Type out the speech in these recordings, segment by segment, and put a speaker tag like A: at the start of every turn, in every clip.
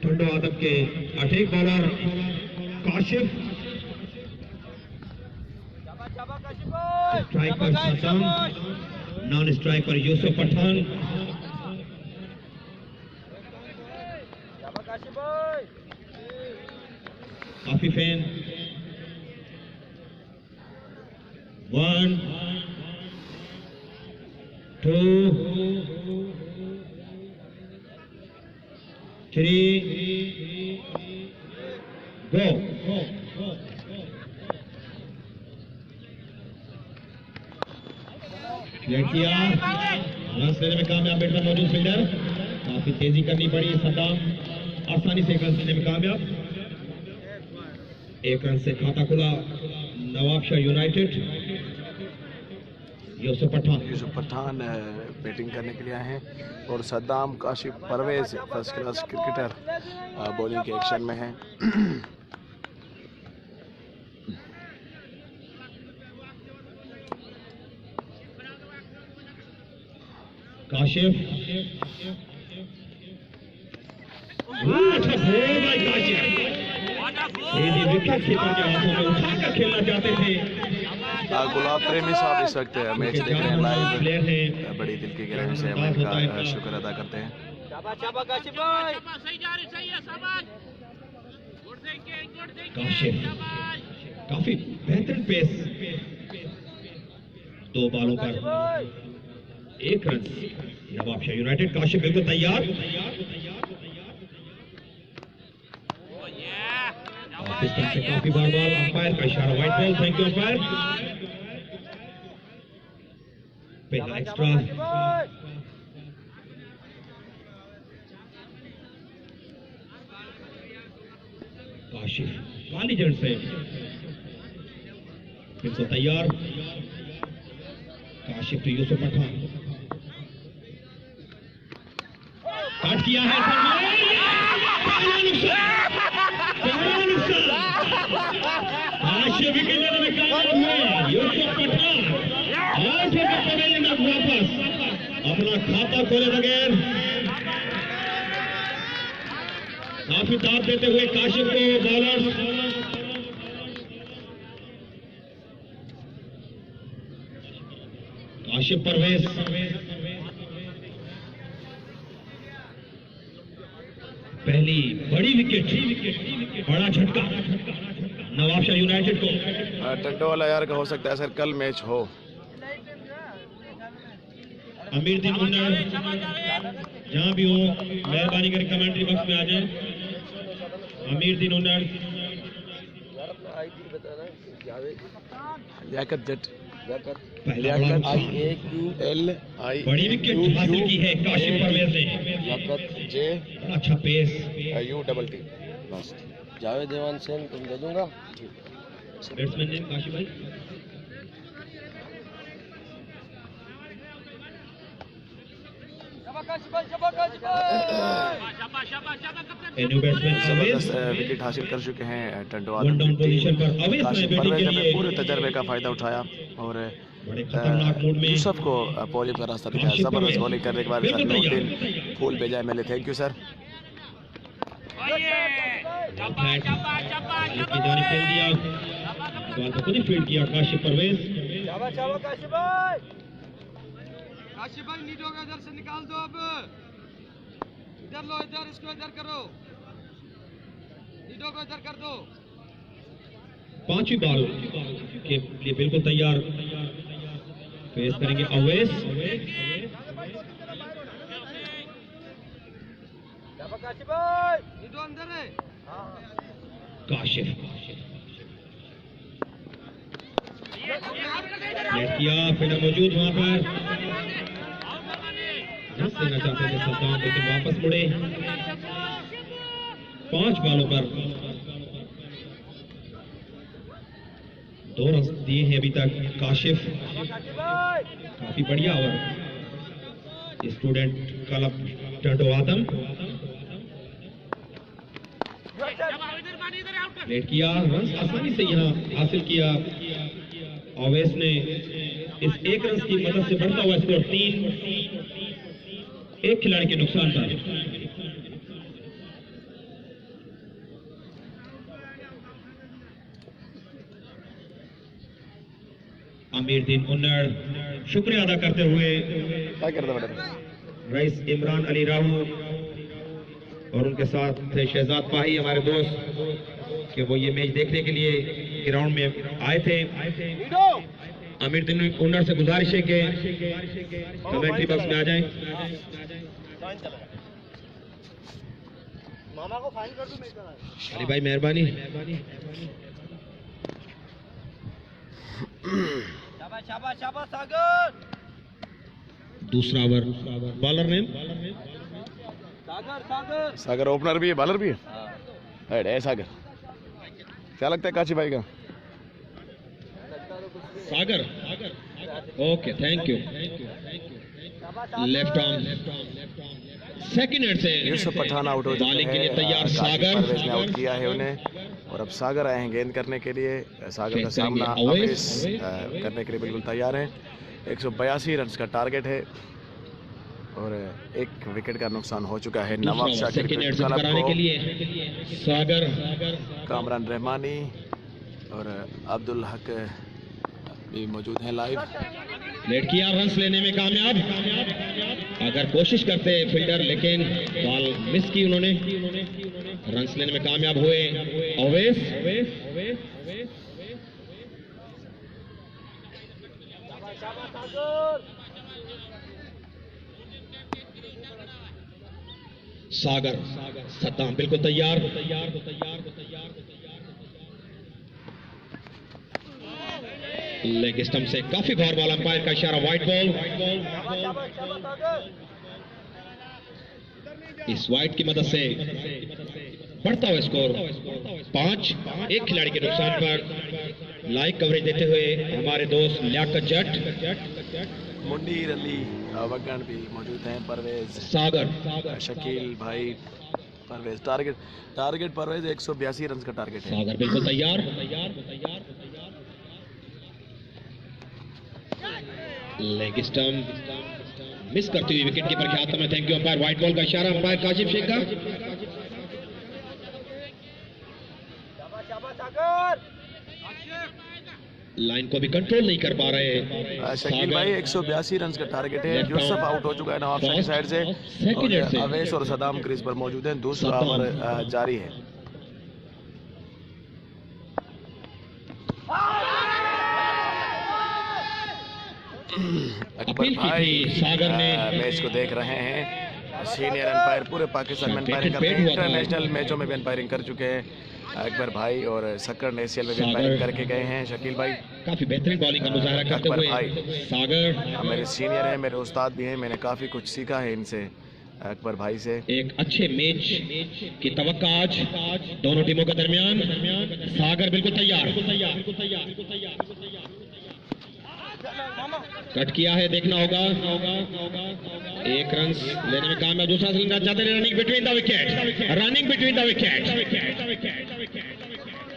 A: ठंडो आदम के attack bowler Kashif, striker Saddam, non striker Yusuf Pathan. काफी फैन 1 2 3 गो। किया रन लेने में कामयाब बैट्समैन मौजूद फील्डर, काफी तेजी करनी पड़ी। सद्दाम आसानी से एक रन लेने में कामयाब। एक रन से खाता खुला नवाबशाह यूनाइटेड। यूसुफ
B: पठान बैटिंग करने के लिए आए हैं और Saddam, Kashif, Parvez first class cricketer bowling के एक्शन में हैं।
A: काशिफ विकेट कीपर के हाथों में उठाकर खेलना चाहते थे।
B: गुलाब प्रेमी साहब इस वक्त मैच देख रहे हैं लाइव, बड़ी दिल की गहराई से हम इनका शुक्र अदा करते हैं।
A: काशिफ काफी बेहतरीन पेस, 2 बॉलों पर 1 रन। नवाबशाह यूनाइटेड। काशिफ बिल्कुल तैयार। से काफी बार बॉल, अंपायर का इशारा white ball. Thank you umpire. पहला एक्स्ट्रा। काशिफ काली जड़ से फिर से तैयार। काशिफ तो यूसुफ पठान काट किया है। काशिफ विकेट लेने में कामयाब हुए। यूसुफ पठान वापस अपना खाता खोले बगैर काफी दाब देते हुए काशिफ को बॉलर। काशिफ परवेज पहली बड़ी विकेट, बड़ा झटका नवाबशाह यूनाइटेड को।
B: टंडो वाला यार का हो सकता है सर कल मैच हो।
A: अमीर दिन उन्नर जहां भी हो मेहरबानी करके कमेंट्री बॉक्स में आ जाए। अमीर दिन उन्नर,
B: लियाकत जट,
A: बड़ी विकेट हासिल की है काशिफ परवेज ने। अच्छा पेस,
B: UTT
C: जावेद देवान सेन तुम दे दूंगा।
A: बैट्समैन नेम काशिफ भाई।
B: विकेट हासिल कर चुके हैं टंडो आदम। पूरे तजर्बे का फायदा उठाया और यूसुफ को बॉलिंग का रास्ता दिखाया। जबरदस्त बॉलिंग करने के बाद नूरुद्दीन फूल भेजा है मेले। Thank you sir.
A: खुद ही फील्ड किया काशिफ परवेज।
C: काशिफ भाई नीडो को इधर से निकाल दो। अब इधर लो, इधर इसको इधर करो, नीडो को इधर कर दो।
A: 5वीं बॉल के लिए बिल्कुल तैयार। पेश करेंगे अवैस।
C: काशिफ भाई नीडो अंदर है।
A: काशिफ किया, फील्डर मौजूद वहां पर। रन देना चाहते थे सद्दाम लेकिन वापस मुड़े। 5 बॉलों पर 2 रन दिए हैं अभी तक काशिफ। काफी बढ़िया ओवर स्टूडेंट क्लब टंडो आदम। लेट किया, रन आसानी से यहाँ हासिल किया। अवैस ने इस 1 रन की मदद से बढ़ता हुआ स्कोर 3, एक खिलाड़ी के नुकसान पर। अमीरुद्दीन उन्नड़, शुक्रिया अदा करते हुए
B: क्या करता बेटा?
A: रईस इमरान अली राहू और उनके साथ थे शहजाद पाही हमारे दोस्त कि वो ये मैच देखने के लिए ग्राउंड में आए थे। अमीरुद्दीन उन्नड़ से गुजारिश है कि कमेंट्री बॉक्स में आ जाएं।
C: मामा को फाइन कर दूं मैं
A: अली भाई मेहरबानी।
C: शाबाश शाबाश शाबाश सागर
A: दूसरा over bowler name
C: Sagar Sagar
B: Sagar opener भी है, बॉलर भी है। हेड है सागर। क्या लगता है काशी भाई का?
A: Sagar. Okay thank you. Left arm second head से
B: यूसुफ पठान आउट हो चुका
A: बॉलिंग के लिए
B: है।
A: तैयार
B: काशी
A: सागर।
B: परवेज ने आउट किया है उन्हें और अब सागर आए हैं गेंद करने के लिए। सागर का सामना अवेश करने के लिए बिल्कुल तैयार है। 182 रन का टारगेट है और एक विकेट का नुकसान हो चुका है नवाब शाकिर
A: सेकंड हेड से
B: क्लब
A: कराने
B: को।
A: के लिए सागर।
B: कामरान रहमानी और अब्दुल हक भी मौजूद हैं लाइव।
A: लेट किया, रन्स लेने में कामयाब। अगर कोशिश करते फील्डर लेकिन बॉल मिस की उन्होंने। रन्स लेने में कामयाब हुए अवेश। सागर सद्दाम बिल्कुल तैयार। लेग स्टंप से काफी गौर वाला अंपायर का इशारा, व्हाइट बॉल। इस व्हाइट की मदद से बढ़ता हुआ स्कोर 5। एक खिलाड़ी के नुकसान पर लाइव कवरेज देते हुए हमारे दोस्त लियाकत जट।
B: मुंडीर अली वगन भी मौजूद हैं। परवेज
A: सागर
B: शकील भाई परवेज टारगेट परवेज 182 रन का टारगेट है।
A: सागर बिल्कुल तैयार। लेग स्टंप मिस करती हुई विकेट कीपर के हाथों में। Thank you umpire. White ball का इशारा अंपायर काशिफ शेख का। लाइन को भी कंट्रोल नहीं कर पा रहे
B: शकील भाई 182 रन का टारगेट है। यूसुफ आउट हो चुका है नवाब शाह की साइड से और अवेश और सदाम क्रीज पर मौजूद हैं। दूसरा ओवर जारी है। अकबर भाई
A: सागर ने
B: मैच को देख रहे हैं। सीनियर अंपायर पूरे पाकिस्तान में अंपायरिंग करते हैं। इंटरनेशनल मैचों में भी अंपायरिंग कर चुके हैं अकबर भाई और सक्कर नेशियल में भी अंपायरिंग करके गए हैं। शकील भाई
A: काफी बेहतरीन बॉलिंग का मुजाहरा करते हुए सागर
B: मेरे सीनियर हैं, मेरे उस्ताद भी हैं। मैंने काफ़ी कुछ सीखा है इनसे, अकबर भाई से।
A: एक अच्छे मैच की तवक्का आज दोनों टीमों के दरमियान। सागर बिल्कुल तैयार। कट किया है, देखना होगा। एक रन लेने में कामयाब। दूसरा सिलेंडर चाहते हैं। Running between the wicket.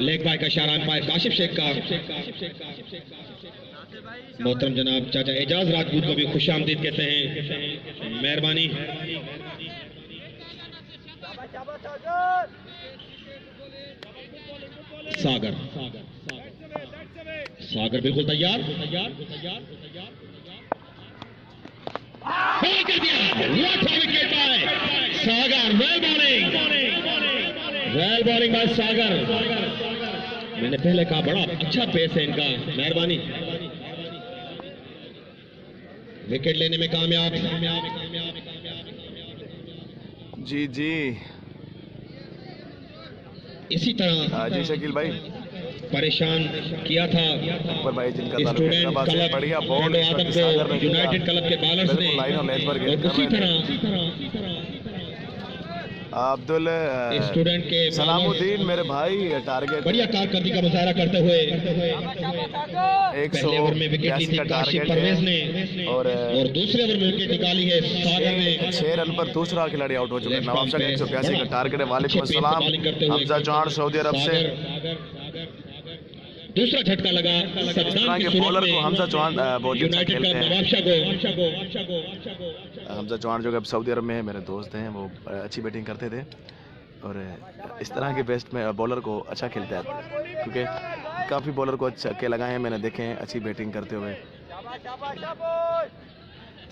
A: Leg bye का इशारा अंपायर काशिफ शेख का। मोहतरम जनाब चाचा एजाज राजपूत को भी खुशामदीद कहते हैं। मेहरबानी। सागर बिल्कुल तैयार। कर दिया। Wicket by Sagar. Well bowling by Sagar. मैंने पहले कहा बड़ा अच्छा पेस है इनका। मेहरबानी। विकेट लेने में कामयाब।
B: जी जी
A: इसी तरह
B: जी शकील भाई
A: परेशान किया था
B: अकबर भाई जिनका
A: स्टूडेंट क्लब
B: बढ़िया बॉल
A: आदम को यूनाइटेड क्लब के बॉलर्स ने।
B: लाइन और लेंथ पर
A: और उसी तरह
B: अब्दुल
A: स्टूडेंट के
B: सलामुद्दीन मेरे भाई टारगेट
A: बढ़िया कारकर्दगी का मुजाहरा करते हुए
B: 100
A: पहले ओवर में विकेट ली थी काशिफ परवेज ने और दूसरे ओवर में विकेट निकाली है सागर ने।
B: 6 रन पर दूसरा खिलाड़ी आउट हो चुका है। नवाब शाह 182 का टारगेट है। वालेकुम अस्सलाम। हमजा जॉन सऊदी अरब से।
A: दूसरा झटका लगा सद्दाम की
B: बॉलर को हमजा चौहान बहुत अच्छा
A: यूनाइटेड
B: खेलते
A: का
B: हैं।
A: नवाब शाह को।
B: हमजा चौहान जो कि अब सऊदी अरब में है, मेरे दोस्त हैं, वो अच्छी बैटिंग करते थे। और इस तरह के बेस्ट में बॉलर को अच्छा खेलता है, क्योंकि काफ़ी बॉलर को छक्के लगाए हैं, मैंने देखे हैं अच्छी बैटिंग करते हुए।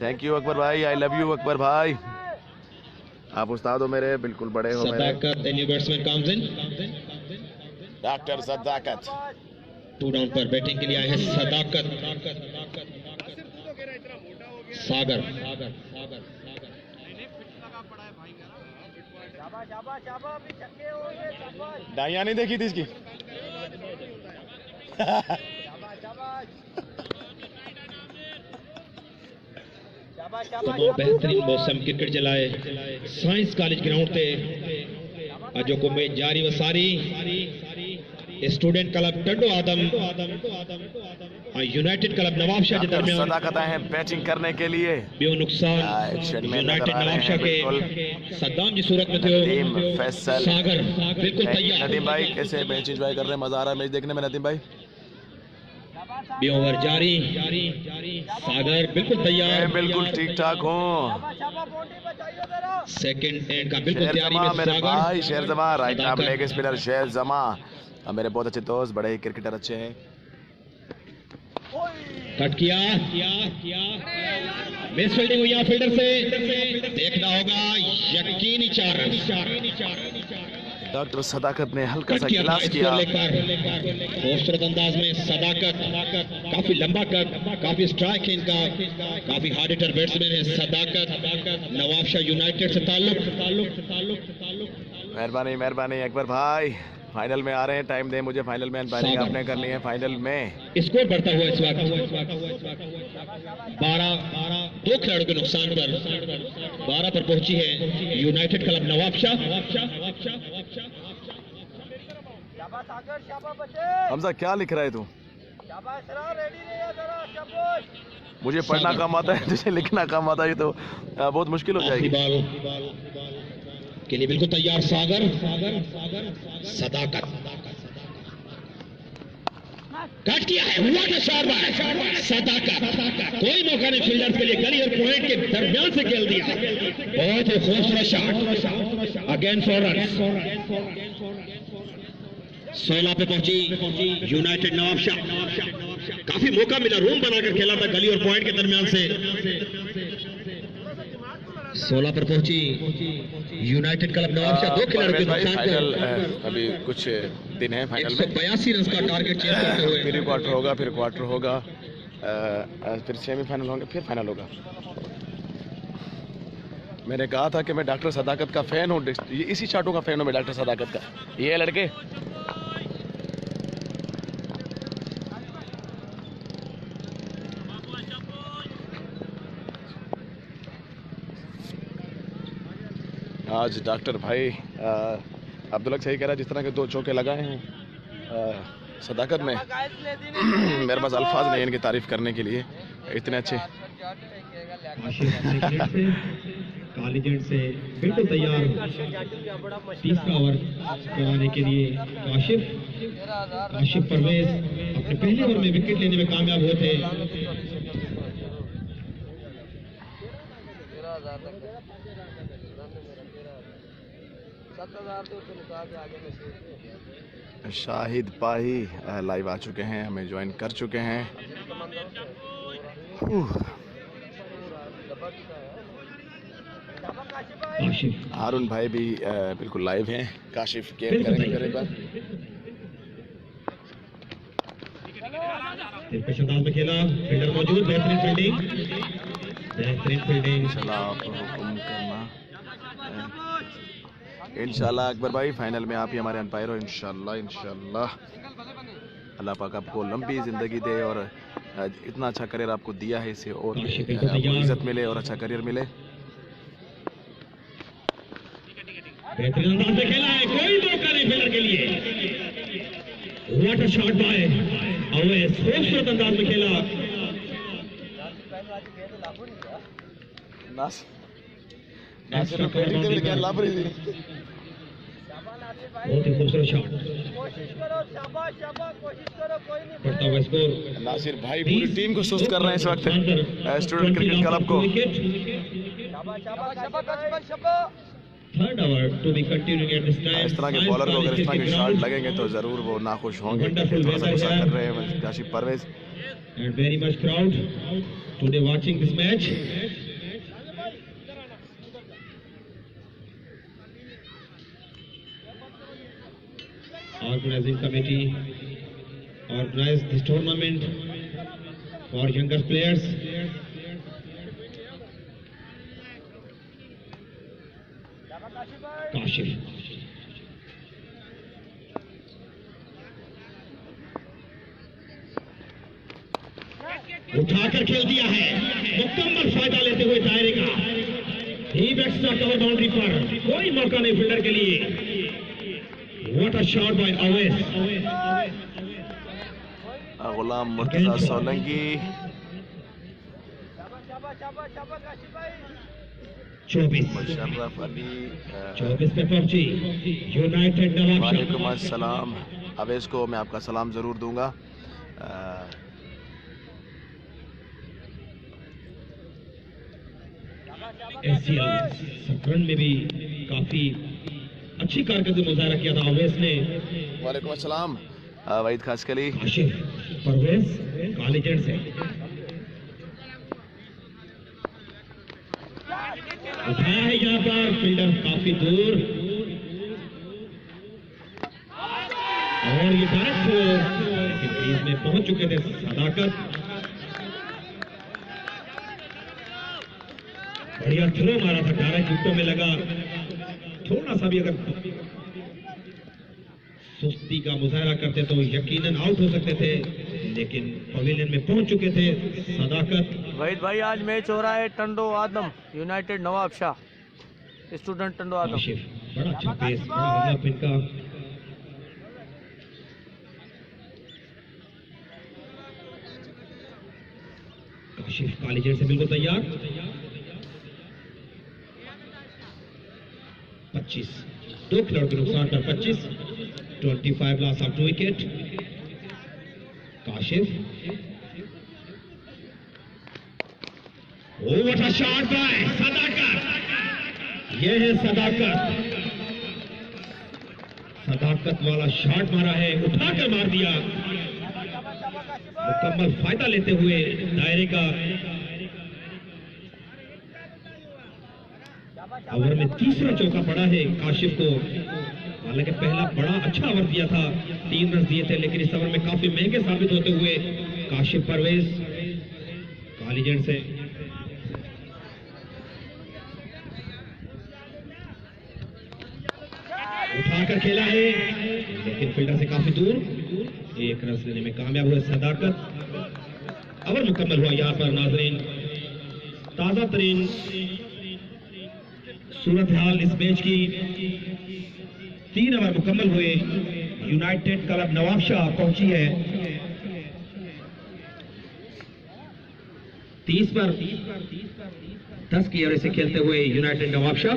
B: थैंक यू अकबर भाई, आई लव यू अकबर भाई, आप उस्ताद हो मेरे, बिल्कुल बड़े हो मेरे। डॉक्टर सदाकत
A: 2 डाउन पर बैटिंग के लिए आए हैं सदाकत। सागर
B: डाइया नहीं देखी थी इसकी।
A: तमाम बेहतरीन मौसम क्रिकेट चलाए साइंस कॉलेज ग्राउंड ते अजो को मैच जारी व सारी स्टूडेंट क्लब टंडो आदम यूनाइटेड क्लब नवाबशाह के दरमियान
B: सदाकत आए हैं बैटिंग करने के लिए।
A: बियो नुकसान यूनाइटेड नवाबशाह के सद्दाम जी सूरत में थे।
B: फैसल
A: सागर बिल्कुल तैयार।
B: नदीम भाई कैसे मैच एंजॉय कर रहे हैं, मजा आ रहा है मैच देखने में नदीम भाई?
A: बी ओवर जारी, सागर बिल्कुल तैयार,
B: मैं बिल्कुल ठीक ठाक हूँ।
A: सेकंड एंड का बिल्कुल तैयारी में
B: मेरे
A: सागर।
B: भाई शेर जमा राइट आर्म लेग स्पिनर शेर जमा, मेरे बहुत अच्छे दोस्त, बड़े ही क्रिकेटर अच्छे हैं।
A: कट किया मिस फील्डिंग हुई फील्डर से, देखना होगा यकीनी 4 रन।
B: डॉक्टर सदाकत ने हल्का सा
A: किया
B: गिलास किया।
A: खूबसूरत अंदाज में सदाकत, काफी लंबा कद, काफी स्ट्राइक है इनका, काफी हार्ड हिटर बैट्समैन है सदाकत। नवाबशाह यूनाइटेड से ताल्लुक।
B: मेहरबानी मेहरबानी अकबर भाई, फाइनल में आ रहे हैं, टाइम दे मुझे, फाइनल में अंपायरिंग आपने करनी है। फाइनल में
A: स्कोर बढ़ता हुआ इस वक्त 12 2 खिलाड़ियों के नुकसान पर 12 पर पहुंची है यूनाइटेड क्लब नवाबशाह।
B: हमजा क्या लिख रहा है तू? मुझे पढ़ना कम आता है, तुझे लिखना कम आता है, तो बहुत मुश्किल हो जाएगी।
A: बॉल के लिए बिल्कुल तैयार सागर। सदाकत कट किया है, व्हाट अ शॉट बाय सदाकत। कोई मौका नहीं फील्डर के लिए, गली और पॉइंट के दरमियान से खेल दिया, बहुत ही खूबसूरत शॉट। Again 4 run. 16 पे पहुंची यूनाइटेड नवाबशाह। काफी मौका मिला, रूम बनाकर खेला था गली और पॉइंट के दरमियान से। 16 पर पहुंची यूनाइटेड क्लब नवाबशाह। 2 खिलाड़ियों के नुकसान
B: फाइनल अभी कुछ दिन है फाइनल में।
A: 182 रन का टारगेट चेज करते हुए
B: फिर क्वार्टर होगा, फिर क्वार्टर होगा, फिर सेमीफाइनल होंगे, फिर फाइनल होगा। मैंने कहा था कि मैं डॉक्टर सदाकत का फैन हूँ, इसी चार्टों का फैन हूँ मैं डॉक्टर सदाकत का। ये है लड़के, आज डॉक्टर भाई अब्दुल्ला सही कह रहा है, जिस तरह के 2 चौके लगाए हैं सदाकत ने, मेरे पास अल्फाज नहीं इनकी तारीफ करने के लिए, इतने अच्छे।
A: कॉलेजेंट से बिल्कुल तैयार, तीसरा ओवर कराने के लिए काशिफ परवेज अपने पहले ओवर में विकेट लेने में कामयाब हुए थे।
B: शाहिद पाही लाइव आ चुके हैं, हमें ज्वाइन कर चुके हैं। हारून भाई भी बिल्कुल लाइव हैं। काशिफ गेम करेंगे मेरे पास।
A: में खेला, फील्डर मौजूद, बेहतरीन फील्डिंग।
B: इंशाल्लाह अकबर भाई फाइनल में आप ही हमारे अंपायर हो, इंशाल्लाह इंशाल्लाह। अल्लाह पाक आपको लंबी ज़िंदगी दे और इतना अच्छा करियर आपको दिया है, इसे और इज्जत मिले और अच्छा करियर मिले।
A: बेहतरीन अंदाज से खेला है, कोई मौका नहीं फील्डर के लिए। What a shot bye Awais, खूबसूरत अंदाज में खेला।
B: नासिर ने बैटिंग के लिए क्या लाभ रही थी,
A: बहुत ही खूबसूरत शॉट। बढ़ता हुआ स्कोर।
B: नासिर भाई पूरी टीम को सुस्त कर रहे हैं इस वक्त, स्टूडेंट क्रिकेट क्लब को।
A: Third hour to be continuing at this time.
B: इस तरह के बॉलर को अगर इस तरह के शॉट लगेंगे तो ज़रूर वो नाखुश होंगे, क्योंकि थोड़ा सा गुस्सा कर रहे हैं Kashif Parvez.
A: And very much crowd today watching this match. Organizing committee organized this tournament for younger players. Kashif. उठाकर खेल दिया है, मुकम्मल फायदा लेते हुए दायरे का। डीप एक्स्ट्रा कवर बाउंड्री पर, कोई मौका नहीं फील्डर के लिए। What a shot by Awais.
B: गुलाम मुर्तजा सोलंकी
A: 24
B: मुशर्रफ अली
A: 24 पे पहुंची यूनाइटेड नवाब।
B: वालेकुम अस्सलाम। अवैस को मैं आपका सलाम ज़रूर दूंगा।
A: एससीएल सतरन में भी काफी अच्छी कारकर्दगी मुजाहरा किया था अवैस ने।
B: वालेकुम अस्सलाम वहीद खासकली।
A: काशिफ परवेज कॉलेजेंट से उठाया है यहाँ पर, फील्डर काफी दूर और ये डायरेक्ट क्रीज में पहुंच चुके थे सदाकत। बढ़िया थ्रो मारा था, डायरेक्ट जूतों में लगा। थोड़ा सा भी अगर सुस्ती का मुजाहरा करते तो यकीनन आउट हो सकते थे, लेकिन पवेलियन में पहुंच चुके थे सदाकत।
D: वहीद भाई आज मैच हो रहा है टंडो आदम यूनाइटेड नवाब शाह, स्टूडेंट टंडो आदम।
A: बड़ा अच्छा पेस, बड़ा अप इनका। काशिफ कॉलेजेंट से बिल्कुल तैयार। 25 दो खिलाड़ियों के नुकसान पर 25 25 loss of 2 wicket. Kashif what a shot by Sadakat. यह है सदाकत, सदाकत वाला शॉट मारा है, उठाकर मार दिया, मुकम्मल फायदा लेते हुए दायरे का। ओवर में तीसरा चौका पड़ा है काशिफ को। हालांकि पहला बड़ा अच्छा ओवर दिया था, 3 रन दिए थे, लेकिन इस ओवर में काफी महंगे साबित होते हुए काशिफ परवेज कॉलेजेंट से। उठाकर खेला है, लेकिन फील्डर से काफी दूर। 1 रन लेने में कामयाब हुए सदाकत। ओवर मुकम्मल हुआ यहाँ पर नाजरीन। ताजा तरीन सूरत हाल इस मैच की। 3 ओवर मुकम्मल हुए, यूनाइटेड क्लब नवाबशाह पहुंची है 30 पर 10 की एवरेज से खेलते हुए यूनाइटेड नवाबशाह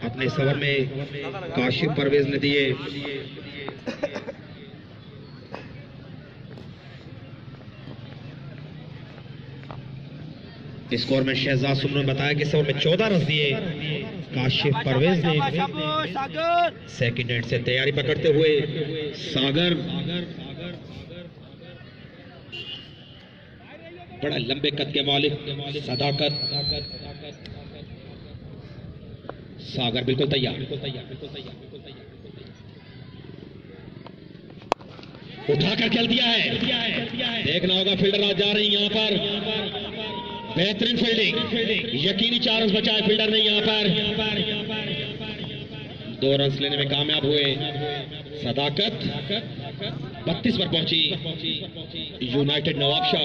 A: अपने इस ओवर में काशिफ परवेज ने दिए। स्कोर में शहजाद सुमन ने बताया कि इस ओवर में 14 रन दिए काशिफ परवेज ने। सेकंड एंड से तैयारी पकड़ते हुए सागर बड़ा लंबे कद के मालिक सदाकत। सागर बिल्कुल तैयार, उठाकर खेल दिया है। देखना होगा फील्डर आज जा रहे हैं यहाँ पर। बेहतरीन फील्डिंग, यकीनी 4 रन बचाए फील्डर ने यहाँ पर। 2 रन लेने में कामयाब हुए सदाकत। 32 पर पहुंची यूनाइटेड नवाबशाह।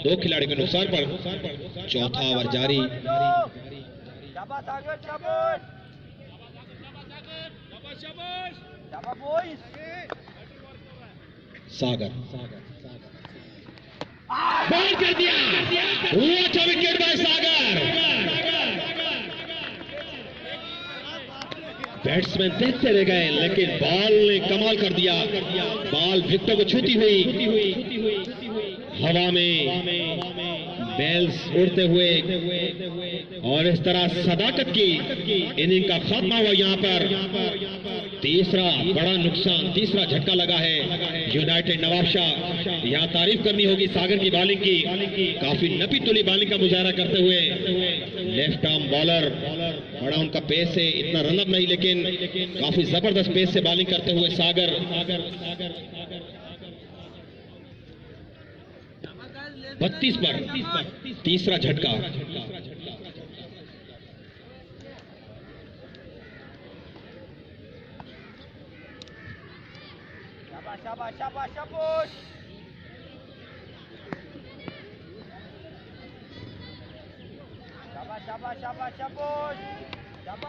A: 2 खिलाड़ी के नुकसान पर चौथा ओवर जारी। सागर बॉल कर दिया, अच्छा विकेट बाय सागर। बैट्समैन देखते रह गए, लेकिन बॉल ने कमाल कर दिया। बॉल विकेटों को छूती हुई हवा में बेल्स उड़ते हुए और इस तरह सदाकत की इनिंग का खात्मा हुआ। यहाँ पर तीसरा बड़ा नुकसान, तीसरा झटका लगा है यूनाइटेड नवाबशाह। यहाँ तारीफ करनी होगी सागर की बॉलिंग की, काफी नपी तुली बॉलिंग का मुजाहरा करते हुए। लेफ्ट आर्म बॉलर, बड़ा उनका पेस है, इतना रनअप नहीं लेकिन काफी जबरदस्त पेस से बॉलिंग करते हुए सागर। 32 पर तीसरा झटका।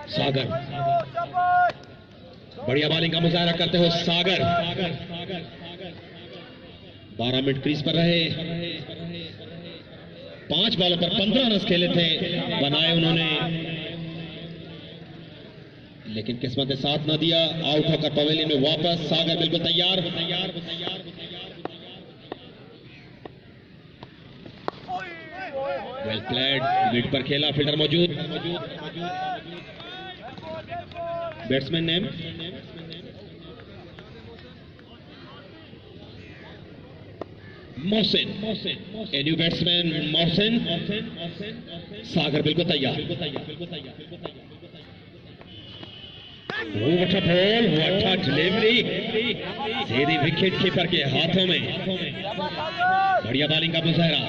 A: सागर बढ़िया बॉलिंग का मुजाहरा करते हुए सागर 12 मिनट क्रीज पर रहे। 5 बॉलों पर 15 रन खेले थे, बनाए उन्होंने, लेकिन किस्मत ने साथ न दिया। आउट होकर पवेलियन में वापस। सागर बिल्कुल तैयार। वेल प्लेड, मिड पर खेला, फील्डर मौजूद। Batsman name Mohsin, a new batsman Mohsin. Sagar बिल्कुल तैयार। What a ball, what a delivery, सीधी विकेट कीपर के हाथों में। बढ़िया बॉलिंग का मुजाहरा।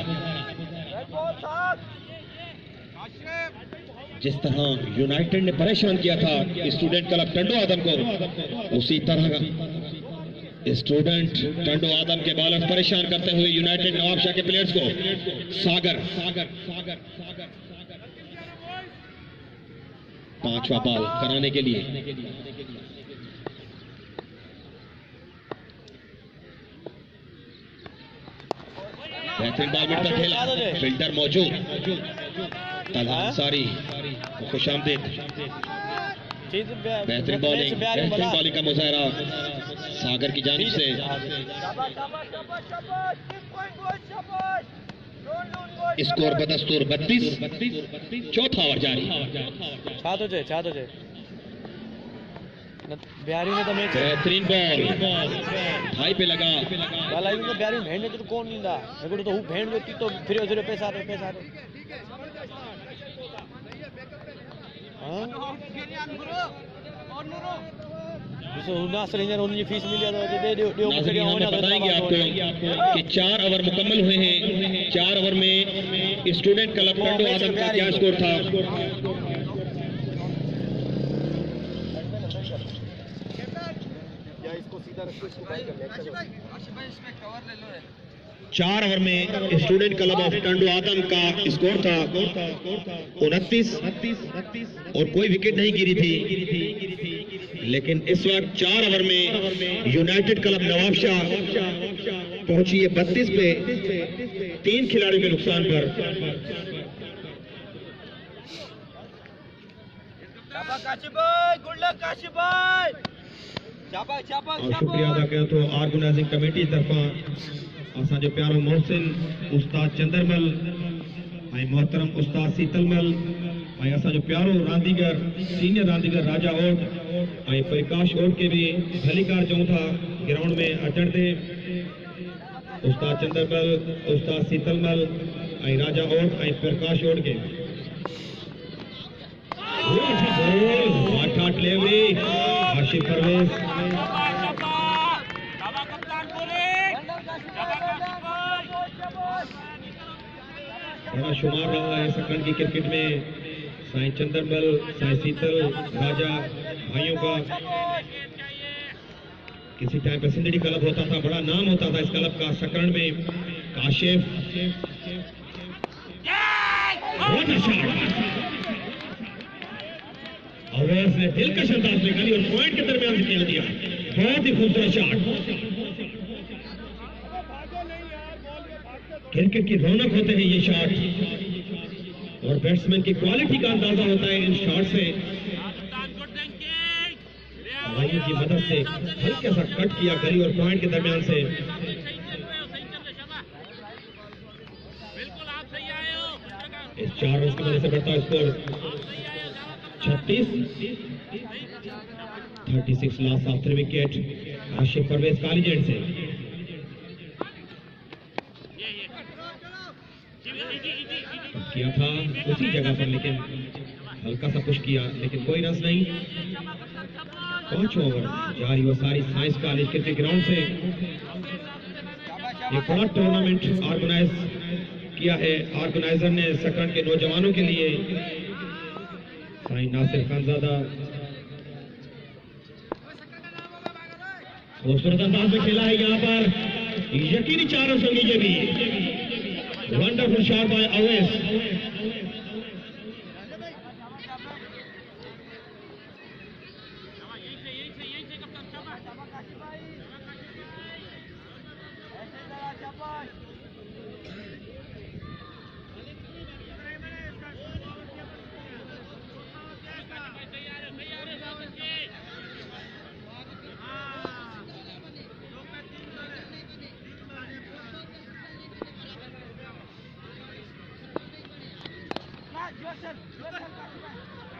A: जिस तरह यूनाइटेड ने परेशान किया था स्टूडेंट क्लब टंडो आदम को, उसी तरह स्टूडेंट टंडो आदम के बॉलर परेशान करते हुए यूनाइटेड नवाबशाह के प्लेयर्स को। सागर 5वां बॉल कराने के लिए। बेहतरीन बॉल मिड पर खेला, फील्डर मौजूद। तलहा अंसारी को खुशामदीद। बेहतरीन बॉलिंग का मुजाहरा सागर की जानिब से। स्कोर बदस्तूर 32। चौथा ओवर जारी। बेहतरीन बॉल भाई पे लगा।
D: कौन लींदा तो हूँ भेड़ देती तो फिर पैसा फीस मिली
A: बताएंगे आपको कि 4 ओवर मुकम्मल हुए हैं। 4 ओवर में स्टूडेंट क्लब टंडो आदम का क्या स्कोर था? 4 ओवर में स्टूडेंट क्लब ऑफ टंडो आदम का स्कोर था 29 और कोई विकेट नहीं गिरी थी। लेकिन इस वक्त 4 ओवर में यूनाइटेड क्लब नवाबशाह पहुंची है 32 पे, 3 खिलाड़ियों के नुकसान पर। और शुक्रिया अदा कया तो ऑर्गेनाइजिंग कमेटी तरफा असांजो प्यारो मोहसिन उस्ताद चंदरमल ऐं मोहतरम उस्ताद सीतलमल ऐं असांजो प्यारो रांदीगर सीनियर रांदीगर राजा ओट ऐं प्रकाश ओट के भी भलीकार चऊं था ग्राउंड में अचण ते। उस्ताद चंदरमल, उस्ताद सीतलमल ऐं राजा ओट ऐं प्रकाश ओट के आशिफ परवेज बड़ा शुमार रहा है सकंड की क्रिकेट में। साईं चंदरमल, साईं सीतल, राजा भाइयों का किसी टाइम पे सिंधड़ी क्लब होता था, बड़ा नाम होता था इस क्लब का। सकंड में काशिफ, अवैस ने दिलकश अंदाज में गली और पॉइंट के दरमियान से खेल दिया। बहुत ही खूबसूरत शॉट। क्रिकेट की रौनक होते हैं ये शॉट और बैट्समैन की क्वालिटी का अंदाजा होता है इन शॉट से। भाइयों की मदद से हल्का सा कट किया गली और पॉइंट के दरमियान से।
E: बिल्कुल आप सही आए हो।
A: 4 रन की मदद से बढ़ता है score 36 last of 3 wicket Asif Parvez कालीजेंट से। किया था उसी जगह पर, लेकिन हल्का सा पुश किया, लेकिन कोई रन नहीं। 5 ओवर जारी वो सारी साइंस कॉलेज क्रिकेट ग्राउंड से। एक बड़ा टूर्नामेंट ऑर्गेनाइज किया है ऑर्गेनाइजर ने सकरन के नौजवानों के लिए। साईं नासिर खानजादा खूबसूरत अंदाज में खेला है यहाँ पर, यकीनी 4 रन होंगे ये भी। Wonderful shot bye Awais.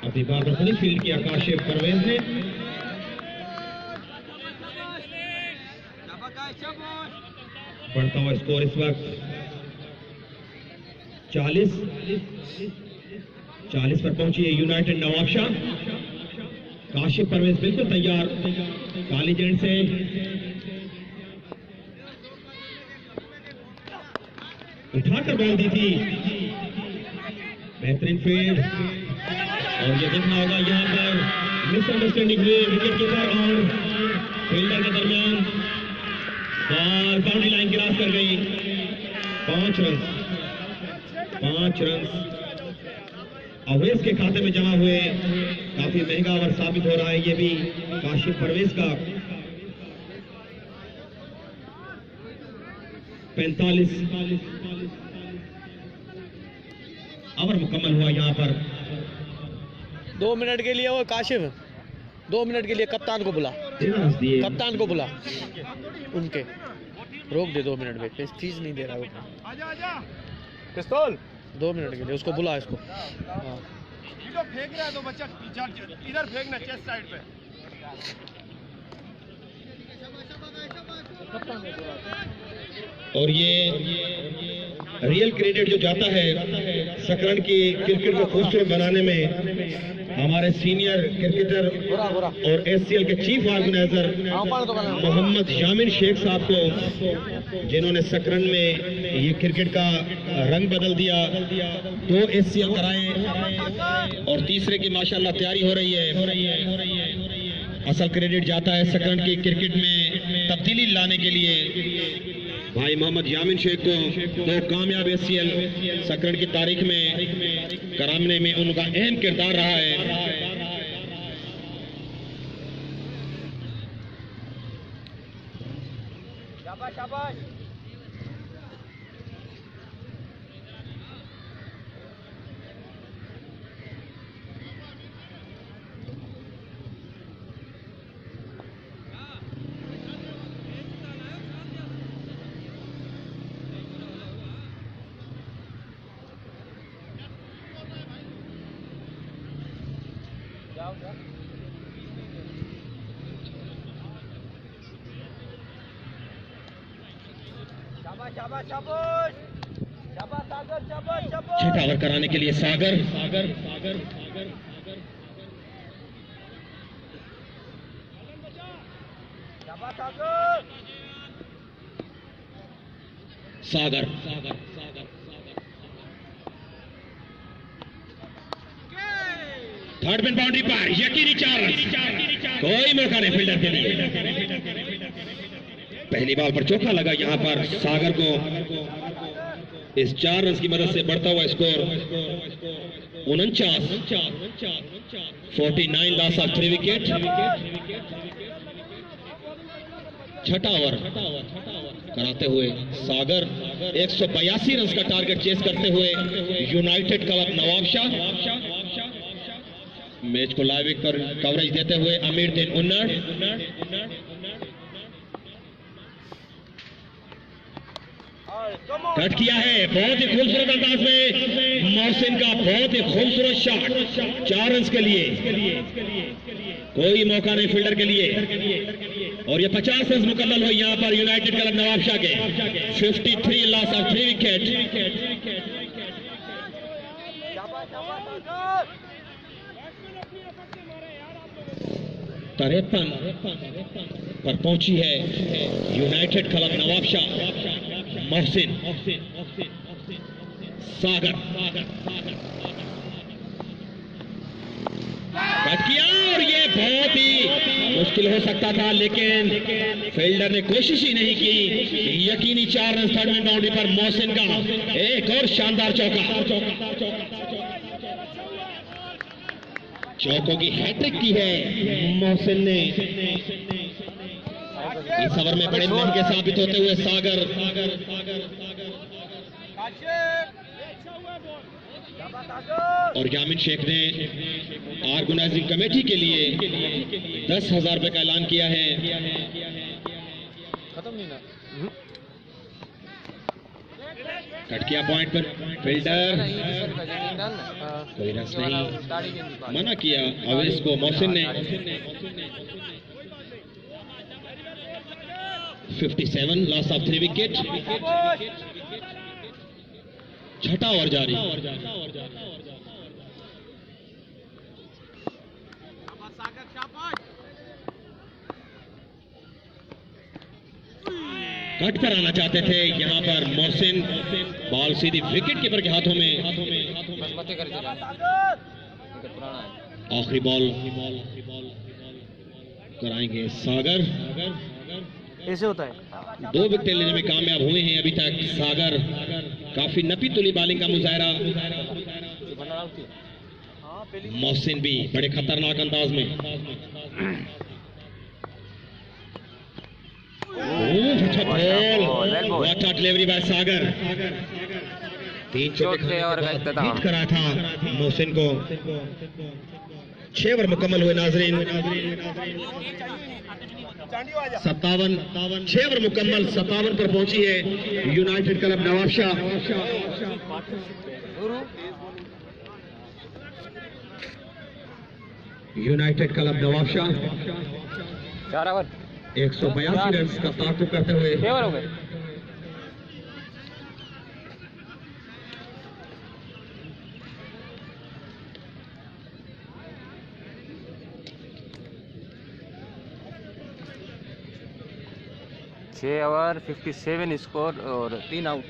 A: अभी बार बार खुद फील्ड किया काशिफ परवेज ने। बढ़ता हुआ स्कोर इस वक्त 40 पर पहुंची है यूनाइटेड नवाबशाह। काशिफ परवेज बिल्कुल तैयार कालीजेंट से। उठाकर बॉल दी थी, बेहतरीन फील्ड। और ये देखना होगा यहाँ पर मिसअंडरस्टैंडिंग हुई विकेट कीपर और फील्डर के दरमियान। बॉल बाउंड्री लाइन क्रॉस कर गई। 5 रन अवैस के खाते में जमा हुए। काफी महंगा ओवर साबित हो रहा है ये भी काशिफ परवेज का। 45 ओवर मुकम्मल हुआ यहाँ पर।
D: 2 मिनट के लिए वो काशिफ 2 मिनट के लिए कप्तान को बुला, कप्तान को बुला उनके, रोक दे 2 मिनट में, चीज नहीं दे रहा वो पिस्तौल। 2 मिनट के लिए उसको बुला इसको। हाँ
C: फेंक रहा है तो बच्चा इधर फेंकना चेस्ट साइड पे।
A: और ये रियल क्रेडिट जो जाता है सकरन की क्रिकेट को खूबसूरत बनाने में हमारे सीनियर क्रिकेटर और एससीएल के चीफ ऑर्गेनाइजर मोहम्मद यामिन शेख साहब को, जिन्होंने सकरन में ये क्रिकेट का रंग बदल दिया। 2 एससीएल कराए और तीसरे की माशाल्लाह तैयारी हो रही है। असल क्रेडिट जाता है सकरन की क्रिकेट में तब्दीली लाने के लिए भाई मोहम्मद यामिन शेख को। 2 कामयाब एससीएल सकरन की तारीख में कराने में उनका अहम किरदार रहा है।
C: शाबाश शाबाश।
A: छठा ओवर कराने के लिए सागर थर्ड मैन बाउंड्री पर यकीनी 4 रन। कोई मौका नहीं फील्डर के लिए। पहली बॉल पर चौका लगा यहाँ पर सागर को। इस 4 रन की मदद से बढ़ता हुआ स्कोर 49 लॉस ऑफ 3 विकेट। छठा ओवर कराते हुए सागर 182 रन का टारगेट चेस करते हुए यूनाइटेड क्लब नवाबशाह। मैच को लाइव पर कवरेज देते हुए अमीरुद्दीन उन्नाड। कट किया है बहुत ही खूबसूरत अंदाज में मोहसिन का बहुत ही खूबसूरत शॉट 4 रन के लिए, कोई मौका नहीं फील्डर के लिए। और ये 50 रन मुकम्मल हुई यहाँ पर यूनाइटेड क्लब नवाबशाह के। 53 लॉस ऑफ 3 विकेट। 53 पर पहुंची है यूनाइटेड क्लब नवाबशाह। मोहसिन सागर कट किया और ये बहुत ही मुश्किल हो सकता था, लेकिन फील्डर ने कोशिश ही नहीं की। यकीनी 4 रन थर्ड मैन बाउंड्री पर मोहसिन का एक और शानदार चौकों की हैट्रिक की है मोहसिन ने। इस ओवर में बड़े महंगे के साबित होते हुए सागर और यामिन शेख ने ऑर्गेनाइजिंग कमेटी के लिए 10,000 रुपए का ऐलान किया है।
D: खत्म नहीं ना,
A: कट किया पॉइंट पर फील्डर, कोई रन नहीं, मना किया अवेश को मोहसिन ने। 57 लॉस ऑफ 3 विकेट। छठा ओवर जारी। कट पर आना चाहते थे यहाँ पर मोहसिन, बॉल सीधी विकेट कीपर के हाथों में। आखिरी बॉल कराएंगे सागर।
D: ऐसे होता है।
A: 2 विकेट लेने में कामयाब हुए हैं अभी तक सागर। काफी नपी तुली बॉलिंग का मुजाहरा। मोहसिन भी बड़े खतरनाक अंदाज में। अच्छा बॉल, अच्छा डिलीवरी बाय सागर। 3 चौके करा था मोहसिन को। 6 ओवर मुकम्मल हुए नाजरीन। 57 6 ओवर मुकम्मल 57 पर पहुंची है United club Nawabshah. United club Nawabshah
D: 4 over
A: 182 run का ताक़ुब करते हुए।
D: 6 ओवर हो गए। छः ओवर 57 स्कोर और 3 आउट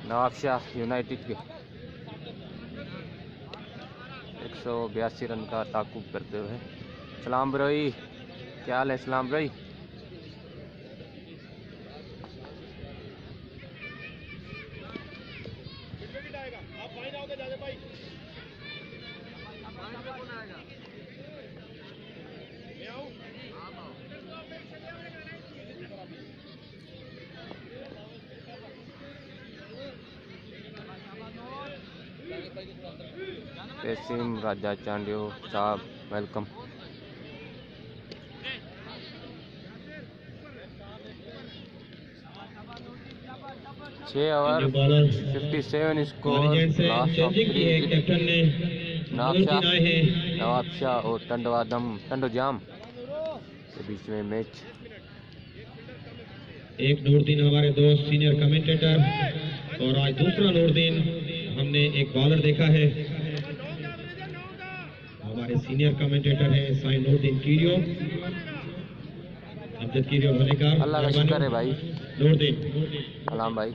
D: नवाबशाह यूनाइटेड के। 182 रन का ताक़ुब करते हुए। सलाम भाई, क्या हाल है सलाम भाई? पेसिम राजा चांडियो साहब वेलकम। छः over 57 score last of 3 Nawabshah और टंडोजाम के बीच में मैच।
A: एक नूरदीन हमारे दोस्त सीनियर कमेंटेटर, और आज दूसरा नूरदीन हमने एक बॉलर देखा है। हमारे सीनियर कमेंटेटर है साईं नूरदीन कीरियो, अमजद कीरियो भलेकार।
D: अल्लाह का शुक्र है भाई
A: नूरदीन।
D: सलाम भाई।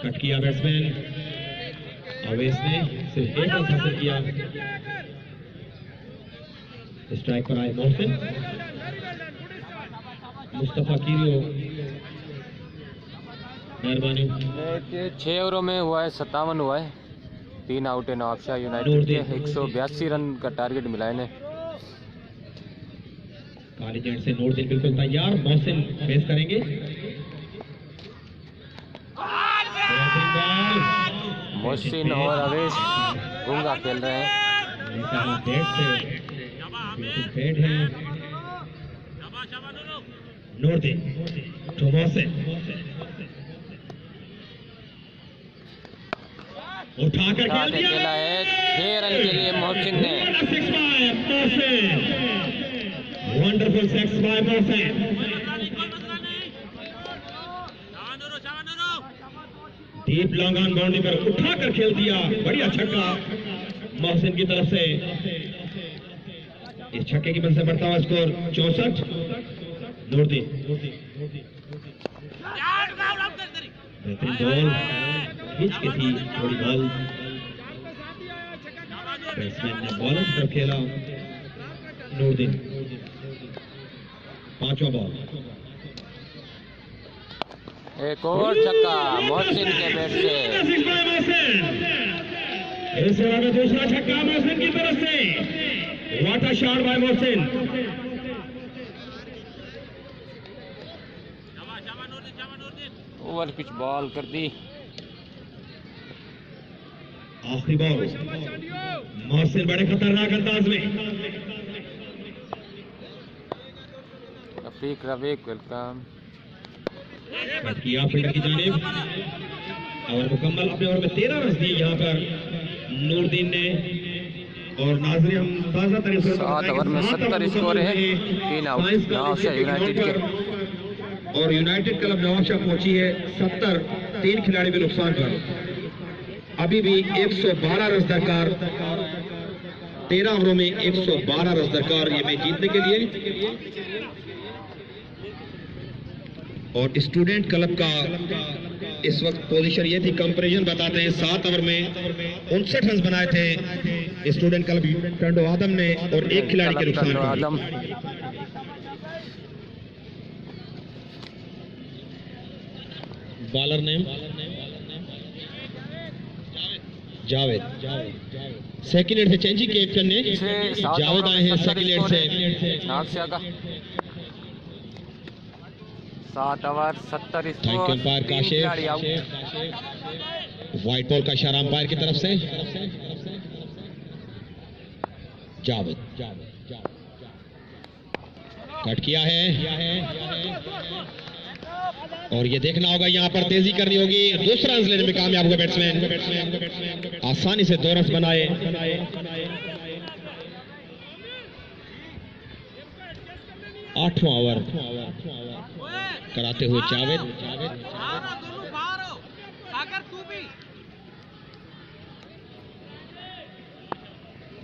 A: कट किया बैट्समैन अवेश ने, सिर्फ 1 रन हासिल किया। स्ट्राइक पर आए मोहसिन। मुस्तफा कीरियो मेहरबानी।
D: 6 ओवरों में हुआ है 57 हुआ है। 3 आउट है नवाबशाह यूनाइटेड के। 182 रन का टारगेट मिला है इन्हें।
A: काली जेंट से नूरदीन बिल्कुल तैयार। मोहसिन फेस करेंगे।
D: मोहसिन और अवेश गूंगा खेल रहे हैं।
A: फेड है नूरदीन तो मोहसिन। उठाकर खेल दिया
D: खेला है 6 रन के लिए मोहसिन ने।
A: Wonderful six by Mohsin. Deep long on boundary पर उठाकर खेल दिया, बढ़िया छक्का मोहसिन की तरफ से। इस छक्के की वजह से बढ़ता हुआ स्कोर 64। नूरदीन बेहतरीन बॉल, खींच के थी थोड़ी बॉल, बैट्समैन ने बॉलर की तरफ खेला। नूरदीन 5वां बॉल,
D: एक और छक्का मोहसिन के बैट से।
A: इस सेवा में दूसरा छक्का मोहसिन की तरफ से। What a shot bye Mohsin.
D: Over pitch ball कर दी।
A: आखिरी बॉल, मोहसिन बड़े खतरनाक अंदाज में।
D: रफीक वेलकम।
A: किया फील्डर की जानिब और मुकम्मल अपने ओवर में 13 रन दिए यहाँ पर नूरदीन ने। और नाज़रीन हम ताज़ा तरीन से
D: 7 ओवर में 70 स्कोर है। 3 आउट नवाबशाह यूनाइटेड के।
A: और यूनाइटेड क्लब नवाबशाह पहुंची है 70, 3 खिलाड़ी भी नुकसान पर। अभी भी 112 रन दरकार, 13 ओवरों में 112 रन दरकार ये मैच जीतने के लिए। और स्टूडेंट क्लब का इस वक्त पोजीशन ये थी, कंपैरिजन बताते हैं। 7 ओवर में 59 रन बनाए थे स्टूडेंट क्लब टंडो आदम ने और 1 खिलाड़ी के नुकसान पर। Bowler name Javed. Second and से चेंजिंग कैप्टन ने जावेद आए हैं सेकंड एंड से।
D: 7 over 70
A: thank
D: score.
A: You umpire Kashif. White ball का इशारा अंपायर की तरफ से। जावेद कट किया है और ये देखना होगा, यहाँ पर तेजी करनी होगी। दूसरा रन लेने में कामयाब हुआ बैट्समैन, आसानी से 2 रन बनाए। 8वां ओवर कराते हुए जावेद।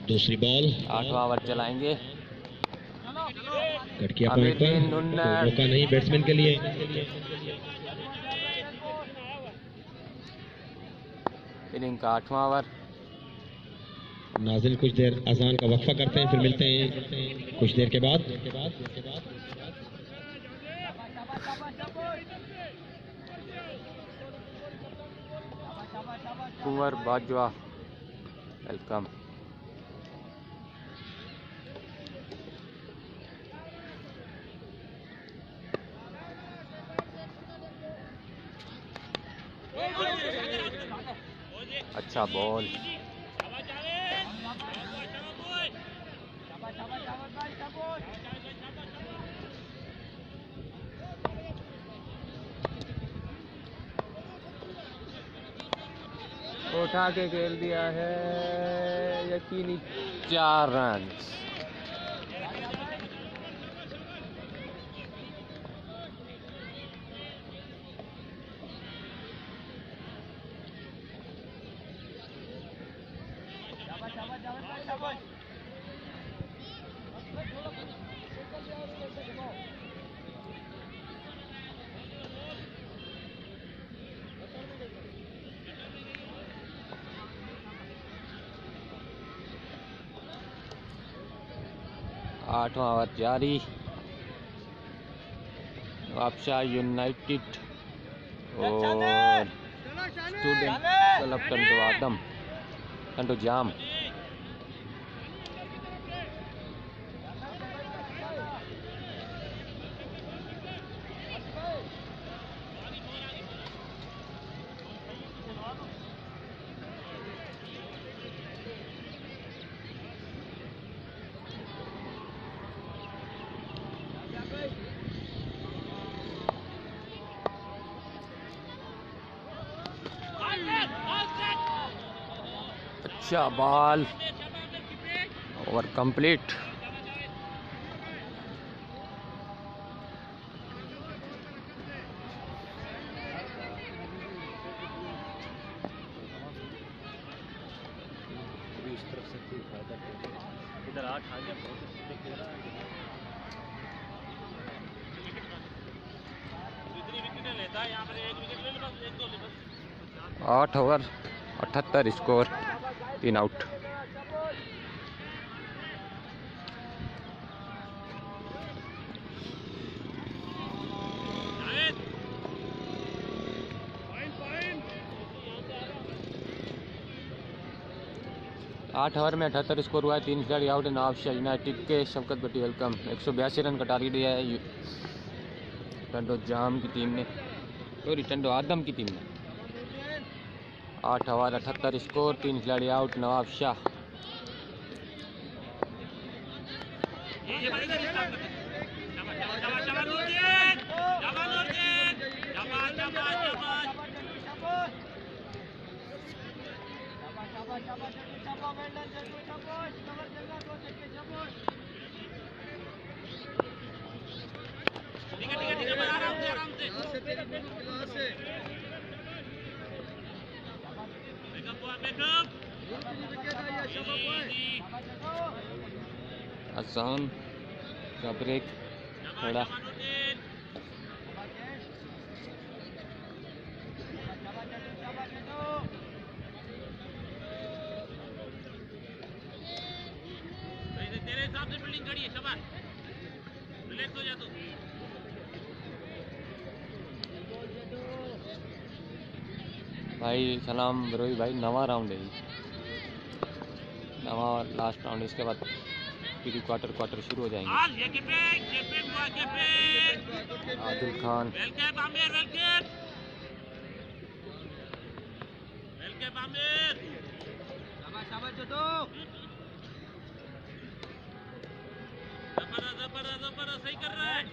A: दूसरी बॉल,
D: 8वां ओवर चलाएंगे।
A: कट किया पॉइंट पर, मौका नहीं बैट्समैन के लिए।
D: इनिंग का 8वां ओवर।
A: नाज़रीन कुछ देर अजान का वक्फा करते हैं, फिर मिलते हैं कुछ देर के बाद।
D: कुंवर बाजवा वेलकम। अच्छा बॉल। उठा के खेल दिया है यकीनी 4 रन। आठवां ओवर जारी। नवाबशाह यूनाइटेड और स्टूडेंट क्लब टंडो आदम टंडो जाम।
E: अच्छा बॉल, ओवर कंप्लीट।
D: इधर 8 आ गया।
E: 8 ओवर 78 स्कोर, 3 आउट। आठ ओवर में 78 स्कोर हुआ है, 3 खिलाड़ी आउट है। नवाब शाह यूनाइटेड के शफकत भट्टी वेलकम 182 रन का टारगेट दिया है टंडो जाम की टीम ने, सॉरी टंडो आदम की टीम ने। 8 ओवर 78 स्कोर, 3 खिलाड़ी आउट। नवाब शाह आसान का ब्रेक थोड़ा।
F: तेरे हिसाब से फील्डिंग खड़ी है, शाबाश, रिलैक्स हो जा तू।
E: भाई सलाम बरोई भाई, नवा राउंड है, नवा लास्ट राउंड। इसके बाद फिर क्वार्टर शुरू हो जाएंगे। आदिल खान
F: जबरदस्त सही कर रहा है।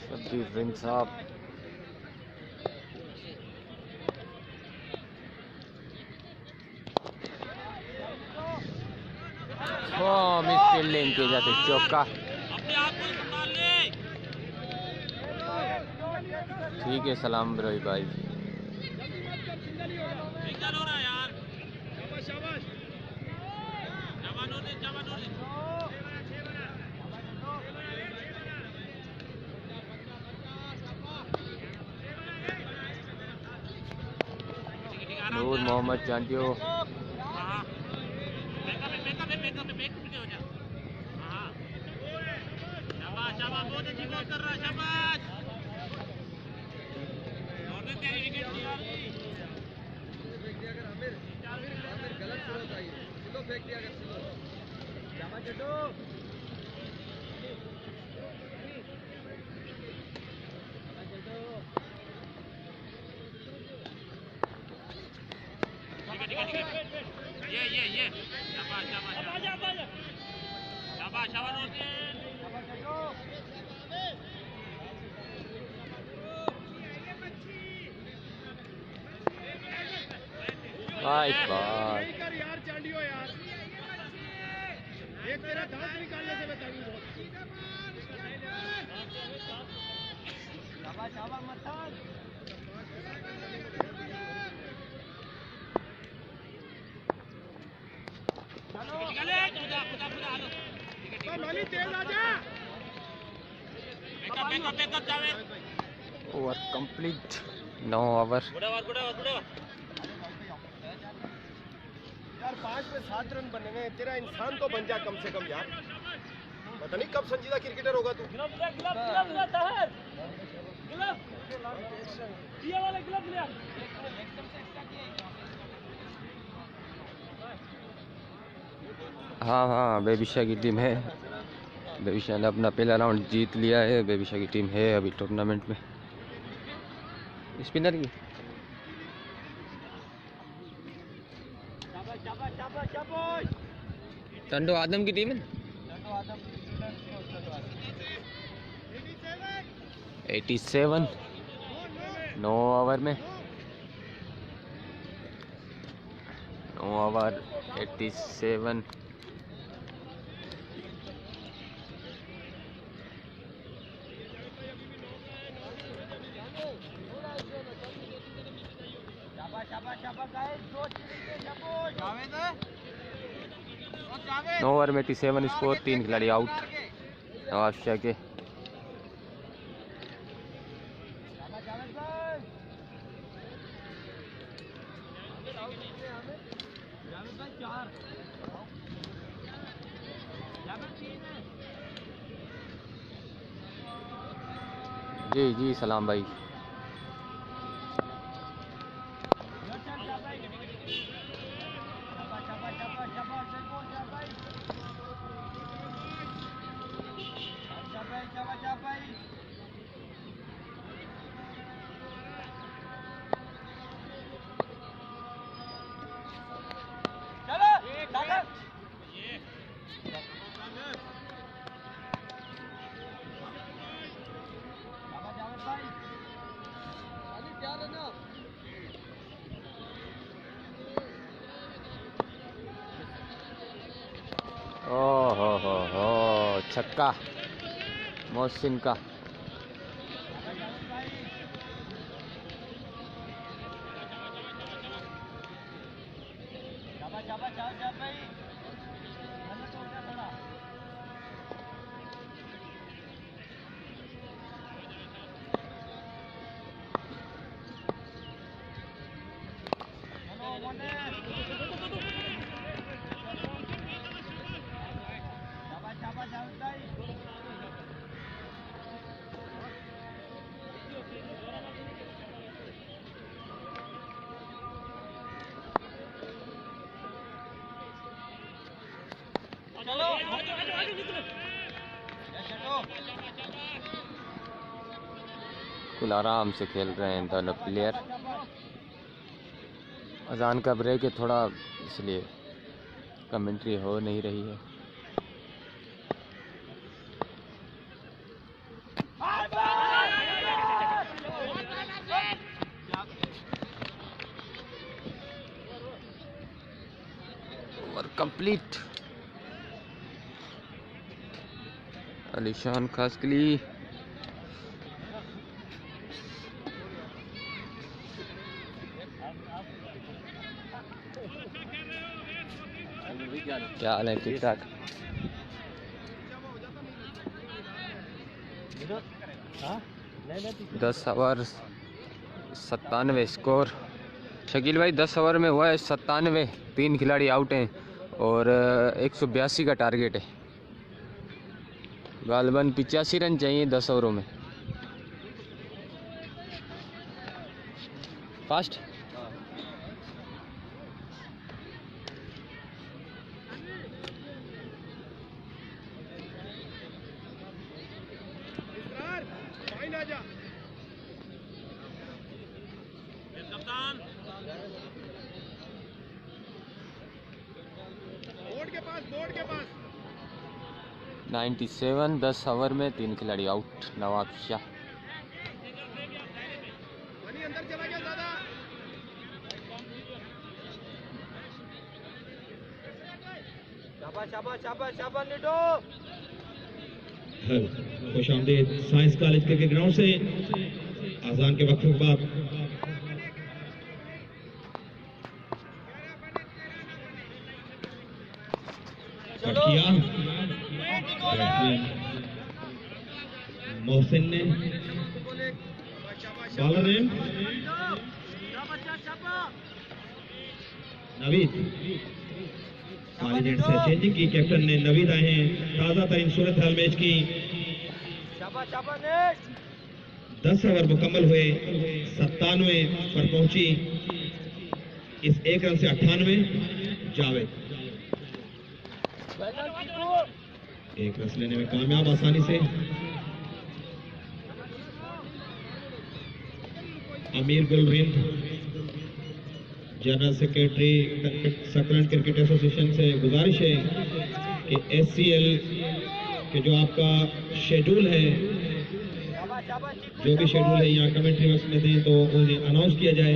E: शब्बीर रिंग साहब मिस फील्डिंग की जाती, चौका। ठीक है सलाम बरोई भाई। नूर मोहम्मद चांटियो
F: बहुत अच्छी बॉल कर रहा है, शाबाश। ये शाबाश शाबाश शाबाश शाबाश।
E: Nice ball.
C: यार चांडियो यार, एक तेरा दांत निकालने से बता दूं। शाबाश शाबाश मत्तान। माली तेज आजा।
F: बैकअप जावे।
E: Over complete, 9 over.
C: यार 5 में 7 रन बने हैं, तेरा इंसान तो बन जा कम से कम यार। पता नहीं कब संजीदा क्रिकेटर होगा तू।
E: हाँ बेबिशा की टीम है। बेबिशा ने अपना पहला राउंड जीत लिया है। बेबिशा की टीम है अभी टूर्नामेंट में। स्पिनर की टंडो आदम की टीम है। 87 9 ओवर में 9 ओवर 87। नौ ओवर में 87 स्कोर, 3 खिलाड़ी आउट नवाब शाह के। जी जी सलाम भाई। हो छक्का मोहसिन का। बिल्कुल आराम से खेल रहे हैं दोनों प्लेयर। अजान का ब्रेक है थोड़ा, इसलिए कमेंट्री हो नहीं रही है। Over complete. अलीशान खासकली क्या हाल है? ठीक ठाक। दस ओवर 97 स्कोर। शकील भाई 10 ओवर में हुआ है 97, 3 खिलाड़ी आउट हैं और 182 का टारगेट है। गालबन 85 रन चाहिए 10 ओवरों में। फास्ट
F: कप्तान
E: 97 10 ओवर में 3 खिलाड़ी आउट नवाब शाह।
A: खुश आमदीद साइंस कॉलेज क्रिकेट ग्राउंड से आजान के वक्त के बाद किया मोहसिन ने बॉलर ने नवीद से चेंजिंग की। कैप्टन ने नवीद आए हैं ताज़ा तरीन सूरत हाल मैच की। 10 ओवर मुकम्मल हुए 97 पर पहुंची। इस 1 रन से 98। जावेद 1 रन लेने में कामयाब आसानी से। Amir Gul Rind general secretary Sakrand cricket association से गुजारिश है SCL के जो आपका शेड्यूल है, जो भी शेड्यूल है यहाँ कमेंट्री बॉक्स में दें तो उन्हें अनाउंस किया जाए,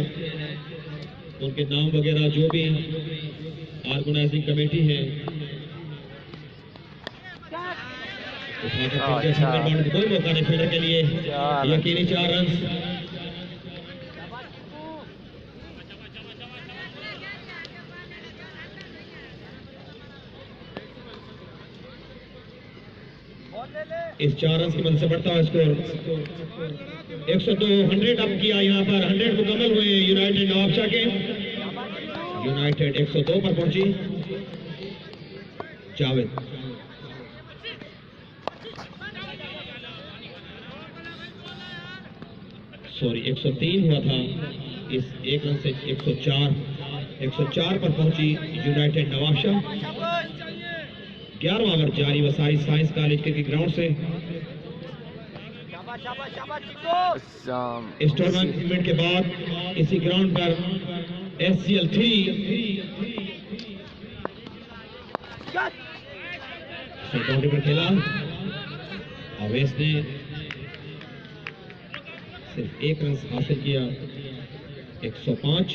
A: उनके नाम वगैरह जो भी ऑर्गेनाइजिंग कमेटी है कोई मौका नहीं फील्डर के लिए, यकीनी 4 रन। इस 4 रन की मदद से बढ़ता है स्कोर 102। 100 अप किया यहाँ पर, 100 मुकम्मल हुए यूनाइटेड नवाबशाह के। यूनाइटेड 102 पर पहुंची। जावेद सॉरी 103 हुआ था, इस 1 रन से 104 पर पहुंची यूनाइटेड नवाबशाह। 11वां ओवर जारी वसारी साइंस कॉलेज के ग्राउंड से। इस टूर्नामेंट के बाद इसी ग्राउंड पर SCL 3 बाउंड्री पर खेला। अवैस ने सिर्फ 1 रन हासिल किया। 105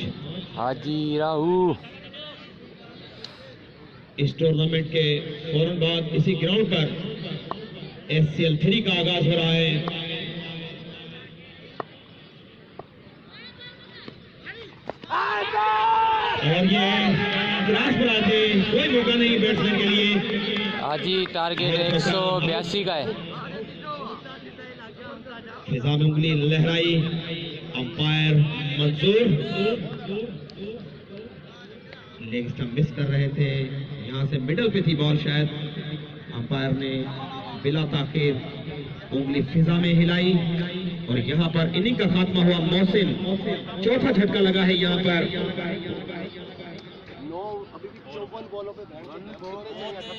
E: हाजी राहू।
A: इस टूर्नामेंट के फौरन बाद इसी ग्राउंड पर SCL 3 का आगाज हो रहा है। और ये क्रॉस बॉल थे, कोई मौका नहीं बैट्समैन के लिए।
E: हाजी टारगेट 182 का है।
A: फिजा में उंगली लहराई, अंपायर मंजूर। लेग स्टंप मिस कर रहे थे, यहाँ से मिडल पे थी बॉल, शायद अंपायर ने बिला ताखिर उंगली फिजा में हिलाई और यहाँ पर इनिंग का खात्मा हुआ। मोहसिन चौथा झटका लगा है यहाँ पर।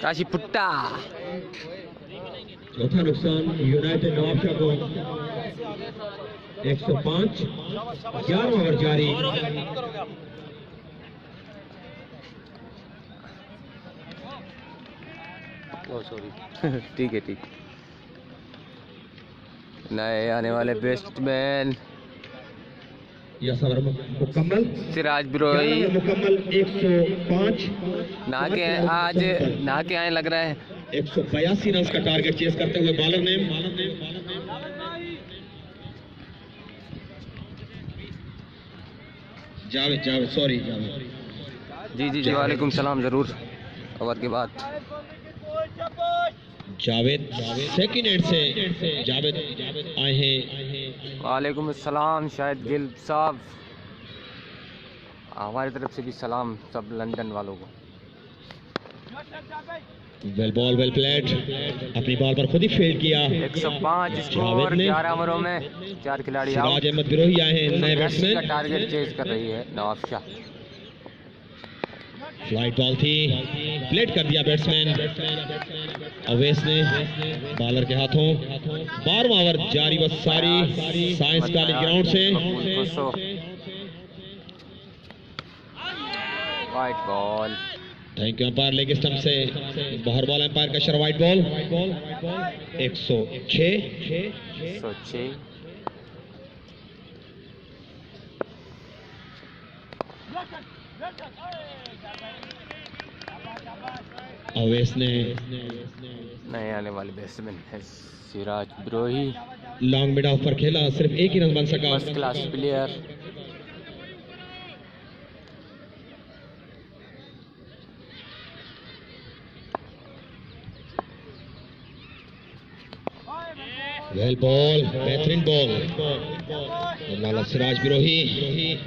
E: काशी पुट्टा।
A: चौथा नुकसान यूनाइटेड नवाबशाह को। 105। 11वां ओवर जारी।
E: सॉरी ठीक है ठीक। नए आने वाले बैट्समैन
A: यह मुकम्मल
E: सिराज बिरोही
A: मुकम्मल। 105
E: नहा के आए लग रहा है।
A: 182 रन का टारगेट चेस करते हुए बॉलर ने जावेद सॉरी
E: जी वालेकुम सलाम। जरूर ओवर के बाद
A: जावेद सेकंड एंड से जावेद आए हैं।
E: वालेकुम अस्सलाम शायद गिल साहब, हमारी तरफ से भी सलाम सब लंदन वालों को।
A: वेल बॉल वेल प्लेड, अपनी बॉल पर खुद ही फील्ड किया।
E: 105 स्कोर 11 ओवरों में 4 खिलाड़ी आउट।
A: सिराज अहमद बिरोही आए हैं नए बैट्समैन।
E: का टारगेट चेज कर रही है नवाबशाह।
A: फ्लाइट बॉल थी, प्लेट कर दिया बैट्समैन। अवैस ने बॉलर के हाथों। 12वां ओवर जारी बस सारी साइंस कॉलेज ग्राउंड से।
E: White ball.
A: Thank you umpire. Leg stump से बाहर बॉल, अंपायर का इशारा वाइट बॉल। 106। अवैस ने
E: नए आने वाले बैट्समैन है Siraj Birohi.
A: Long mid of पर खेला, सिर्फ 1 ही रन बन सका।
E: First class player.
A: Well ball, बेहतरीन बॉल। लाला सिराज बिरोही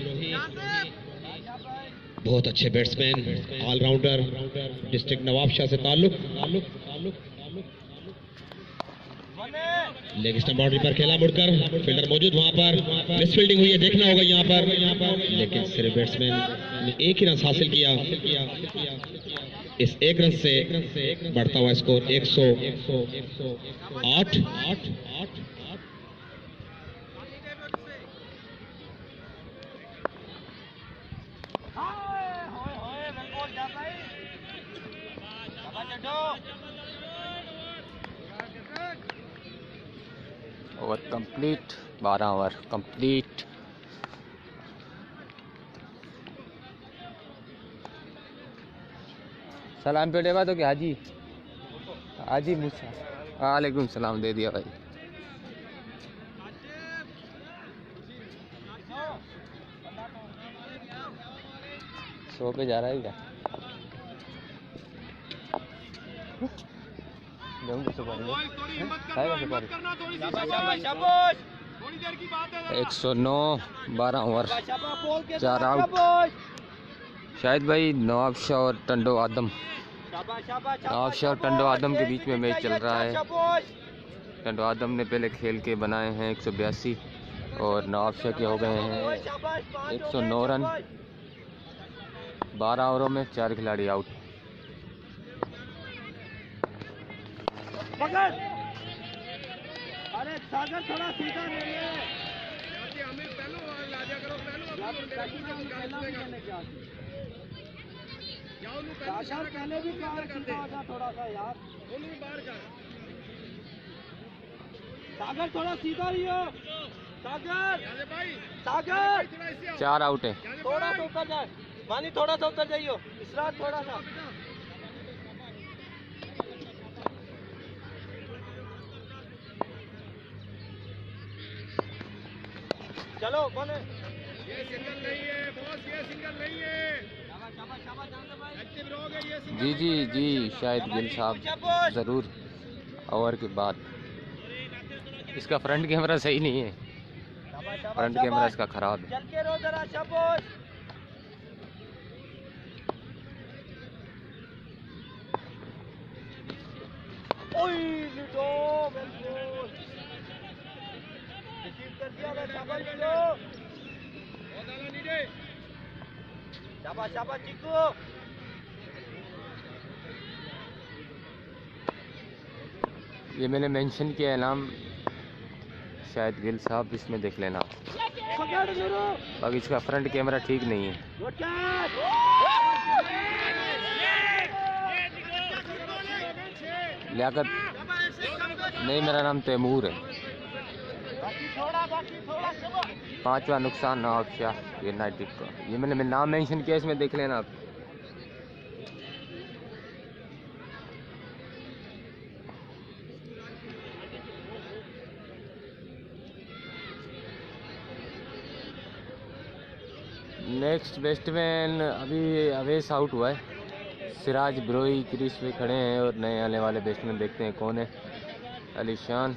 A: बहुत अच्छे बैट्समैन, ऑलराउंडर, डिस्ट्रिक्ट नवाबशाह से ताल्लुक। लेग स्टंप बाउंड्री पर खेला, मुड़कर फील्डर मौजूद वहां पर। मिस फील्डिंग हुई है, देखना होगा यहाँ पर, लेकिन सिर्फ बैट्समैन ने 1 ही रन हासिल किया। इस 1 रन से बढ़ता हुआ score 108।
E: Over complete, 12 over complete. सलाम पे डेवा तो क्या हाजी हाजी मूसा, वालेकुम सलाम दे दिया भाई। सो पे जा रहा है क्या?
C: थोड़ी हिम्मत
E: खाएगा
C: करना,
E: सुपारी?
C: हिम्मत करना, थोड़ी सी शाबाश। थोड़ी देर की बात है।
E: 109, 12 ओवर 4 आउट। शायद भाई नवाब शाह और टंडो आदम, नवाब शाह और टंडो आदम के बीच में मैच चल रहा है। टंडो आदम ने पहले खेल के बनाए हैं 182 और नवाब शाह के हो गए हैं 109 रन। 12 ओवरों में 4 खिलाड़ी आउट।
C: अरे सागर थोड़ा सीधा ले ले। हमें पहलू लाजा करो, पहलू पहले भी था थोड़ा सा यार, बाहर कर। सागर थोड़ा सीधा ही हो। सागर सागर
E: 4 आउट है।
C: थोड़ा सा ऊपर जाए, मानी थोड़ा सा उतर जाइयो। इसरात थोड़ा सा। चलो कौन है? ये सिंगल नहीं है बॉस, ये सिंगल नहीं है। एक्टिव रहोगे ये सिंगल।
E: जी जी जी शायद गिल साहब ज़रूर। ओवर के बाद इसका फ्रंट कैमरा सही नहीं है, फ्रंट कैमरा इसका ख़राब है।
C: चल के रो जरा शाबाश। ओए लिटो बिल्कुल रिसीव कर दिया। शाबाश लिटो, बहुत आला नीडे। शाबाश शाबाश चिकू।
E: ये मैंने मेंशन किया है नाम, शायद गिल साहब इसमें देख लेना। बाकी इसका फ्रंट कैमरा ठीक नहीं है। लियाकत नहीं, मेरा नाम तैमूर है। 5वां नुकसान नवाब शाह यूनाइटेड का। ये मैंने नाम मेंशन किया, इसमें देख लेना आप। नेक्स्ट बैट्समैन अभी अवेश आउट हुआ है। सिराज ब्रोई क्रीज पे खड़े हैं और नए आने वाले बैट्समैन देखते हैं कौन है। अलीशान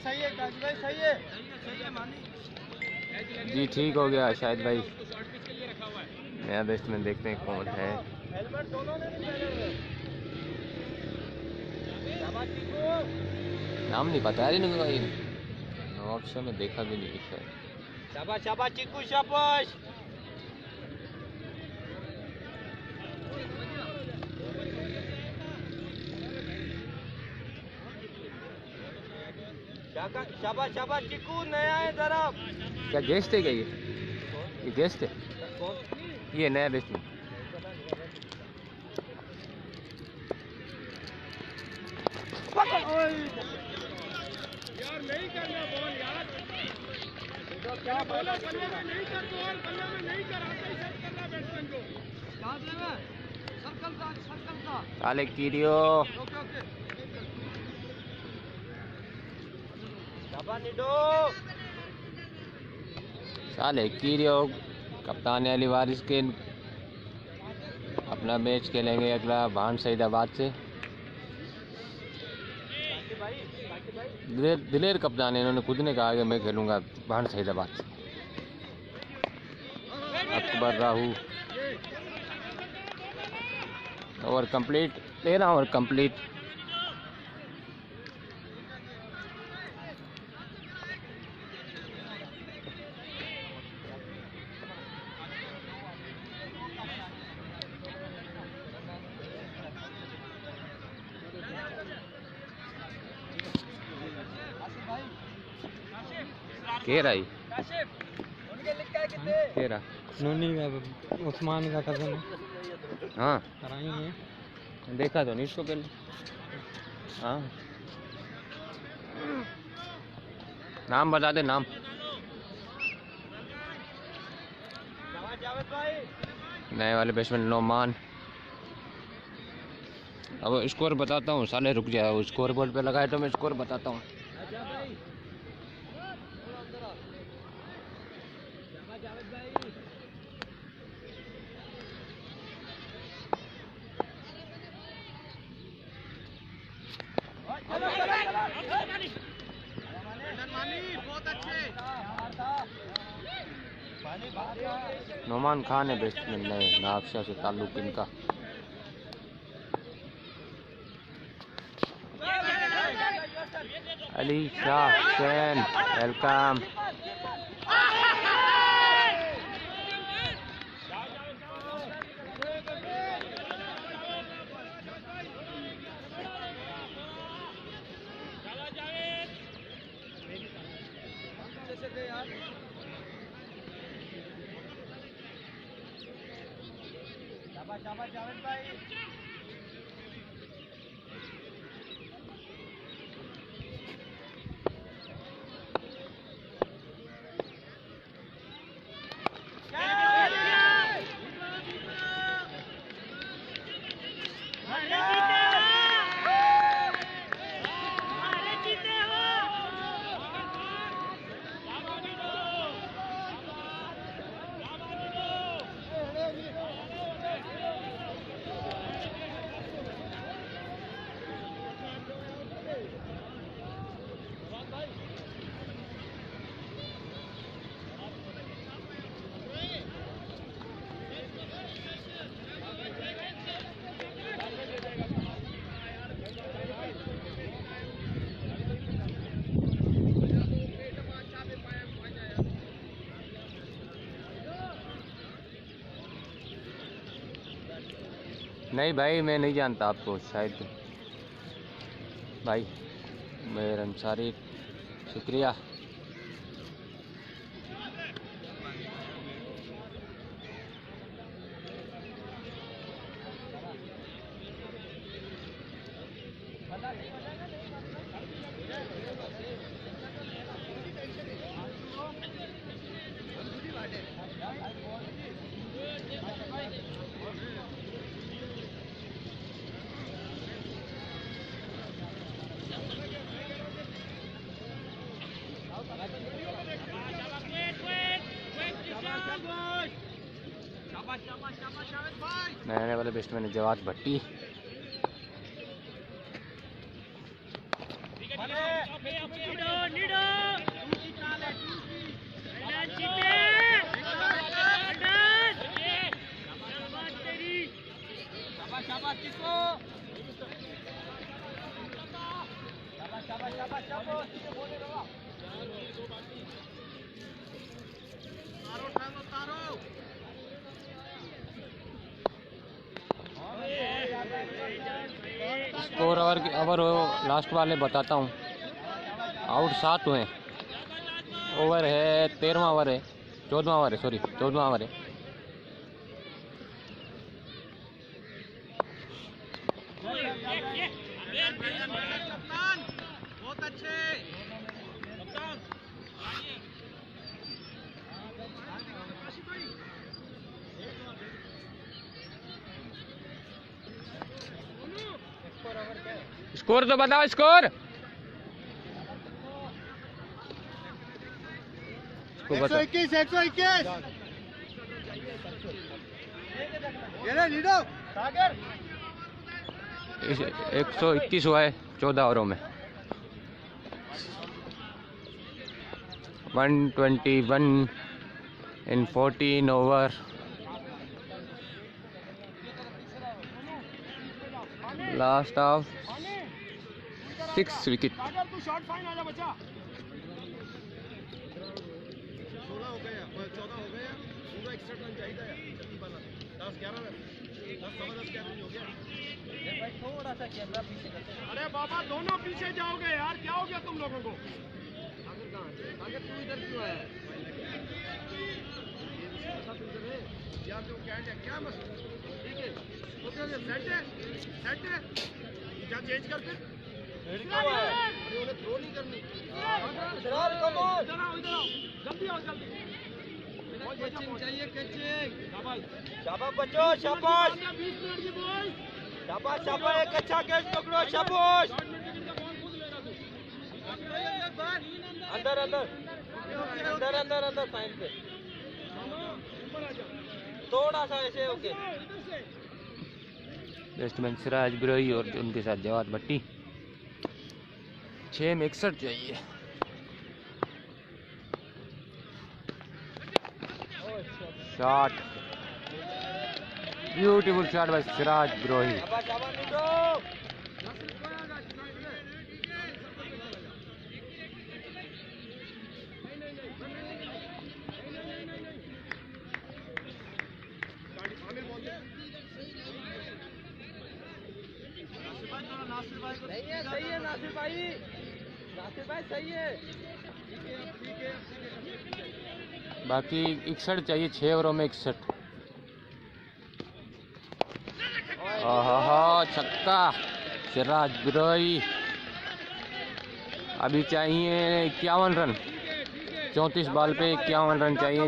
C: सही है काजी भाई, सही है
E: जी ठीक हो गया शायद भाई। नया बैट्समैन देखते हैं कौन है।
C: हेलमेट दोनों ने नहीं पहने हुए। शाबाश चिकू।
E: नाम नहीं पता यार इनका, नवाब शाह में देखा भी नहीं है।
C: शाबाश शाबाश चिकू शाबाश। शाबाश शाबाश चिकू, नया है जरा।
E: क्या गेस्ट है क्या ये गेस्ट है? ये नया बैट्समैन।
C: यार नहीं करना बॉल यार, क्या बोला बल्ले में नहीं कर बॉल, बल्ले में नहीं कर, आगे सेट करना बैट्समैन को। कहां से है? सर्कल का
E: काले कीरियो।
C: ओके ओके शाबाश निडो।
E: साले कीरियो कप्तान अली वारिस के अपना मैच खेलेंगे अगला भान सईदाबाद से। दिलेर कप्तान है, इन्होंने खुद ने कहा कि मैं खेलूंगा भान सईदाबाद से। अकबर राहू ओवर कंप्लीट, 13 ओवर कंप्लीट। केरा ही केरा
D: नूनी का उस्मान का कजन है।
E: हाँ
D: कराई है।
E: देखा तो नहीं इसको पहले। हाँ नाम बता दे नाम। नए वाले बैट्समैन नोमान। अब स्कोर बताता हूँ, साले रुक जाओ, स्कोर बोर्ड पे लगाए तो मैं स्कोर बताता हूँ। नोमान खान है बैट्समैन नए, नागशा से ताल्लुक इनका। अली शाह हुसैन वेलकम। नहीं भाई मैं नहीं जानता आपको शायद भाई। मेर अंसारी शुक्रिया। नए वाले बैट्समैन है जवाद भट्टी। स्कोर ओवर लास्ट वाले बताता हूँ। आउट 7 हुए। ओवर है 13वां ओवर है, 14वां ओवर है, सॉरी 14वां ओवर है।
C: बहुत अच्छे।
E: स्कोर तो बताओ स्कोर।
C: 121 121। ये ले लीडो सागर।
E: 121 हुआ है 14 ओवरों में। 121 in 14 over। Last of 6 wicket.
C: Sagar to shot fine आजा बच्चा। 16 हो गया, 14 हो गया, पूरा एक्स्ट्रा रन चाहिए यार जल्दी बना। 10 11 रन, 10 सवा 10 11 हो गया। ये भाई थोड़ा सा कैमरा पीछे करते। अरे बाबा दोनों पीछे जाओगे यार, क्या हो गया तुम लोगों को? सागर कहां है? सागर तू इधर क्यों आया है? स्टैंड है, क्या मसला? ठीक है, ओके ओके, सेट है, सेट है, क्या चेंज कर फिर? अरे उन्हें थ्रो नहीं करनी। इधर आओ, जल्दी आओ, जल्दी। कैचिंग चाहिए, कैचिंग। शाबाश बच्चों, शाबाश। 20 मिनट की बॉल। शाबाश शाबाश, एक अच्छा कैच पकड़ो, शाबाश। अंदर अंदर अंदर अंदर अंदर साइड पे थोड़ा सा ऐसे, ओके।
E: बैट्समैन सिराज बिरोही और उनके साथ जवाद भट्टी। 6 में 61 चाहिए। Shot, beautiful shot bye Siraj Birohi.
C: सही है नासिर भाई, सही है।
E: बाकी 61 चाहिए, 6 ओवरों में 61। छक्का सिराज बिरोही। अभी चाहिए 51 रन। 34 बॉल पे 51 रन चाहिए।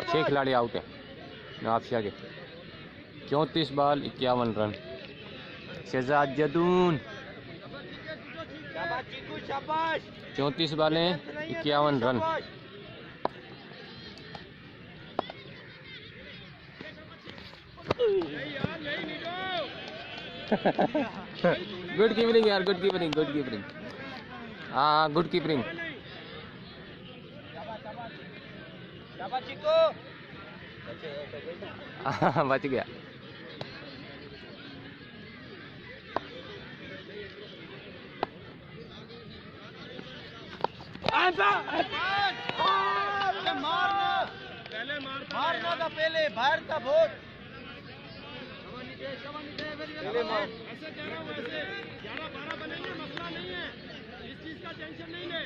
E: 6 खिलाड़ी आउट है नवाबशाह के। 34 बॉल 51 रन। शहजाद जदून 34 बॉलें 51 रन। गुड कीपिंग यार, गुड कीपिंग, गुड कीपिंग। हाँ, गुड कीपिंग। बच गया।
C: मारना था पहले, बाहर था बहुत। ऐसे कह रहा हूँ, ऐसे 11-12 बनेंगे, मसला नहीं है, इस चीज का टेंशन नहीं ले।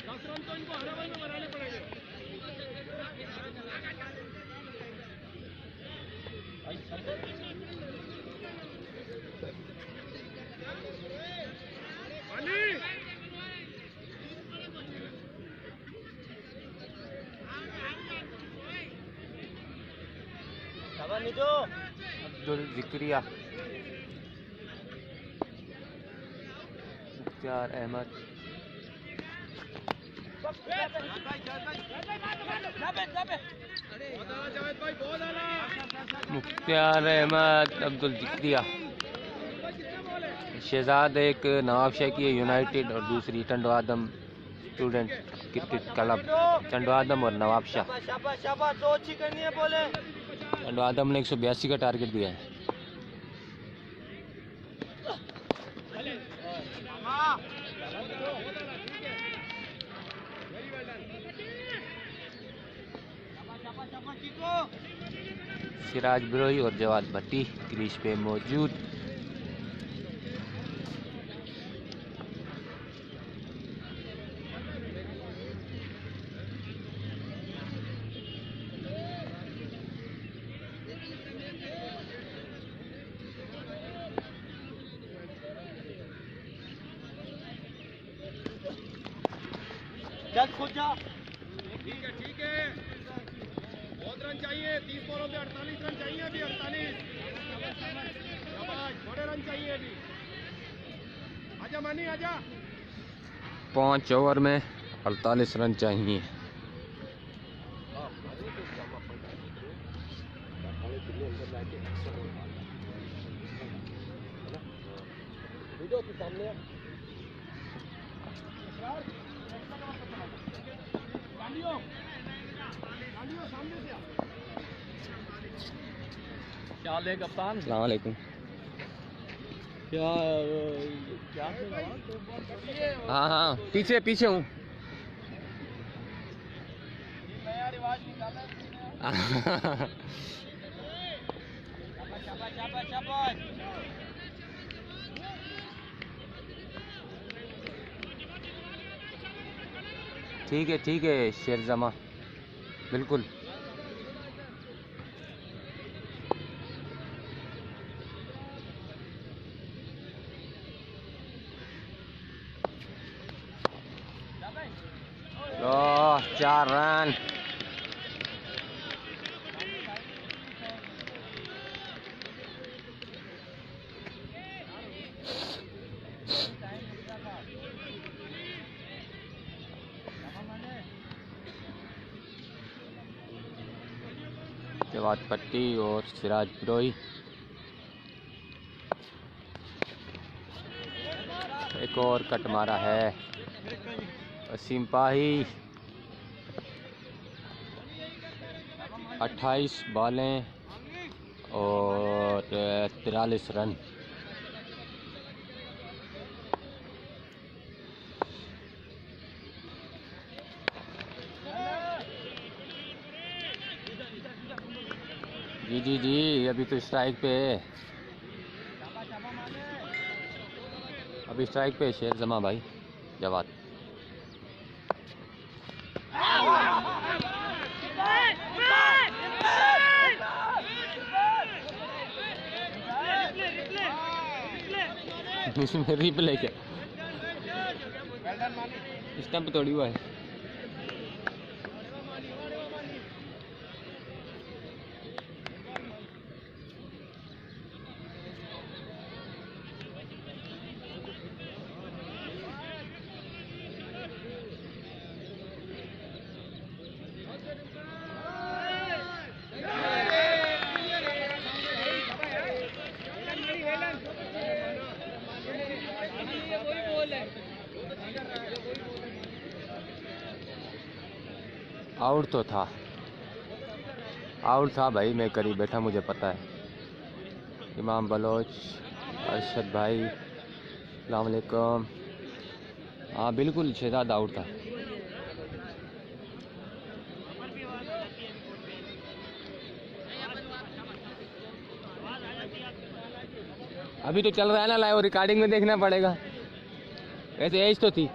C: 10 रन तो इनको हर ओवर में बनाने पड़ेंगे।
E: अब्दुल जिक्रिया, मुख्तार अहमद, मुख्तार अहमद, अब्दुल जिक्रिया। शहजाद एक नवाबशाह की है यूनाइटेड और दूसरी टंडवादम स्टूडेंट क्रिकेट क्लब। टंडवादम और नवाबशाह। टंडवादम ने 182 का टारगेट दिया है। सिराज बिरोही और जवाद भट्टी क्रीज पे मौजूद।
C: चल खुद जा। ठीक है, ठीक है, बहुत रन चाहिए। 30 बॉलों पे 48 रन चाहिए अभी। 48 बड़े रन चाहिए अभी। आजा मानी, आजा।
E: 5 ओवर में 48 रन चाहिए।
C: वीडियो के सामने सामने से।
D: क्या हाल है कप्तान?
E: अस्सलाम वालेकुम।
D: क्या
E: हाँ हाँ, पीछे पीछे हूँ।
C: नया रिवाज निकाला है।
E: ठीक है शेर जमा, बिल्कुल। 4 रन। जवाद पट्टी और सिराज बिरोई। एक और कट मारा है वसीम पाही। 28 बॉलें और 43 रन। जी जी जी, अभी तो स्ट्राइक पे है, अभी स्ट्राइक पे शेर जमा भाई जवाद। इसमें रिप्ले क्या, स्टंप तोड़ी हुआ है। आउट तो था, आउट था भाई, मैं करीब बैठा, मुझे पता है। इमाम बलोच, अरशद भाई, अस्सलाम वालेकुम। हाँ बिल्कुल, शहजाद आउट था। अभी तो चल रहा है ना लाइव, रिकॉर्डिंग में देखना पड़ेगा। वैसे एज तो थी।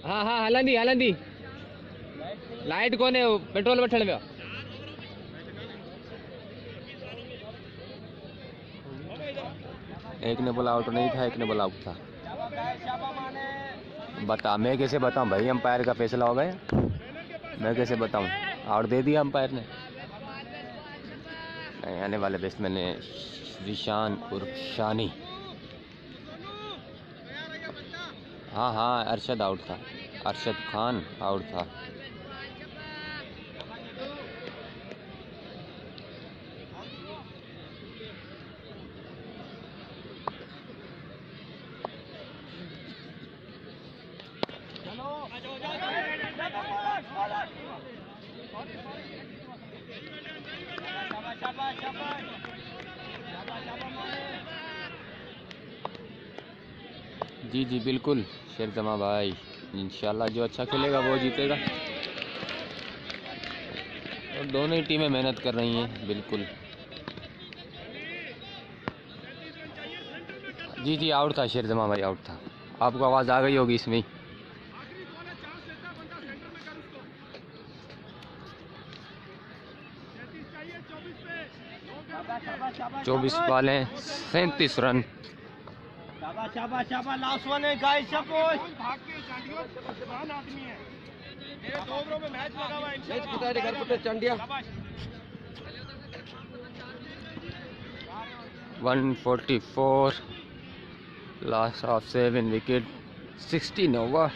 E: हाँ हाँ हलंदी हलंदी, लाइट कोने पेट्रोल वठण में। एक ने बोला आउट नहीं था, एक ने बोला आउट था। बता, मैं कैसे बताऊं भाई, अंपायर का फैसला हो गया, मैं कैसे बताऊं। आउट दे दिया अंपायर ने। आने वाले बैट्समैन ने रिशान उर्फ शानी। हाँ हाँ, अरशद आउट था, अरशद खान आउट था। जी जी बिल्कुल शेर जमा भाई, इंशाल्लाह जो अच्छा खेलेगा वो जीतेगा। और दोनों ही टीमें मेहनत कर रही हैं बिल्कुल। जी जी आउट था शेर जमा भाई, आउट था। आपको आवाज़ आ गई होगी इसमें। 24 बॉलें 37 रन।
C: शाबाश शाबाश, लास्ट वन है गाइस, शाबाश। भाग के चांडियो महान आदमी है, मेरे 2 ओवरों में मैच लगा हुआ है इंशाल्लाह। मैच पुता घर पुता Chandia.
E: 144 loss of 7 wicket, 16 over।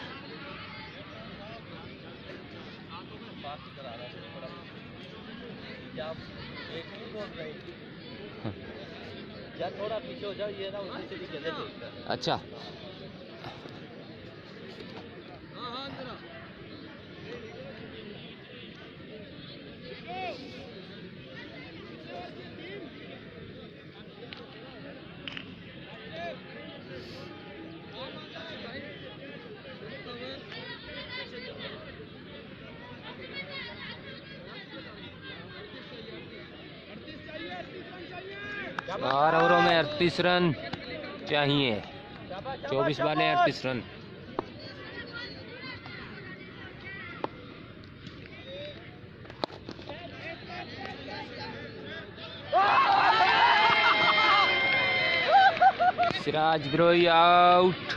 C: थोड़ा पीछे हो जाओ, ये ना उसी से भी चले जाएगा।
E: अच्छा चार ओवरों में 38 रन चाहिए, 24 बॉलें 38 रन। सिराज बिरोई आउट।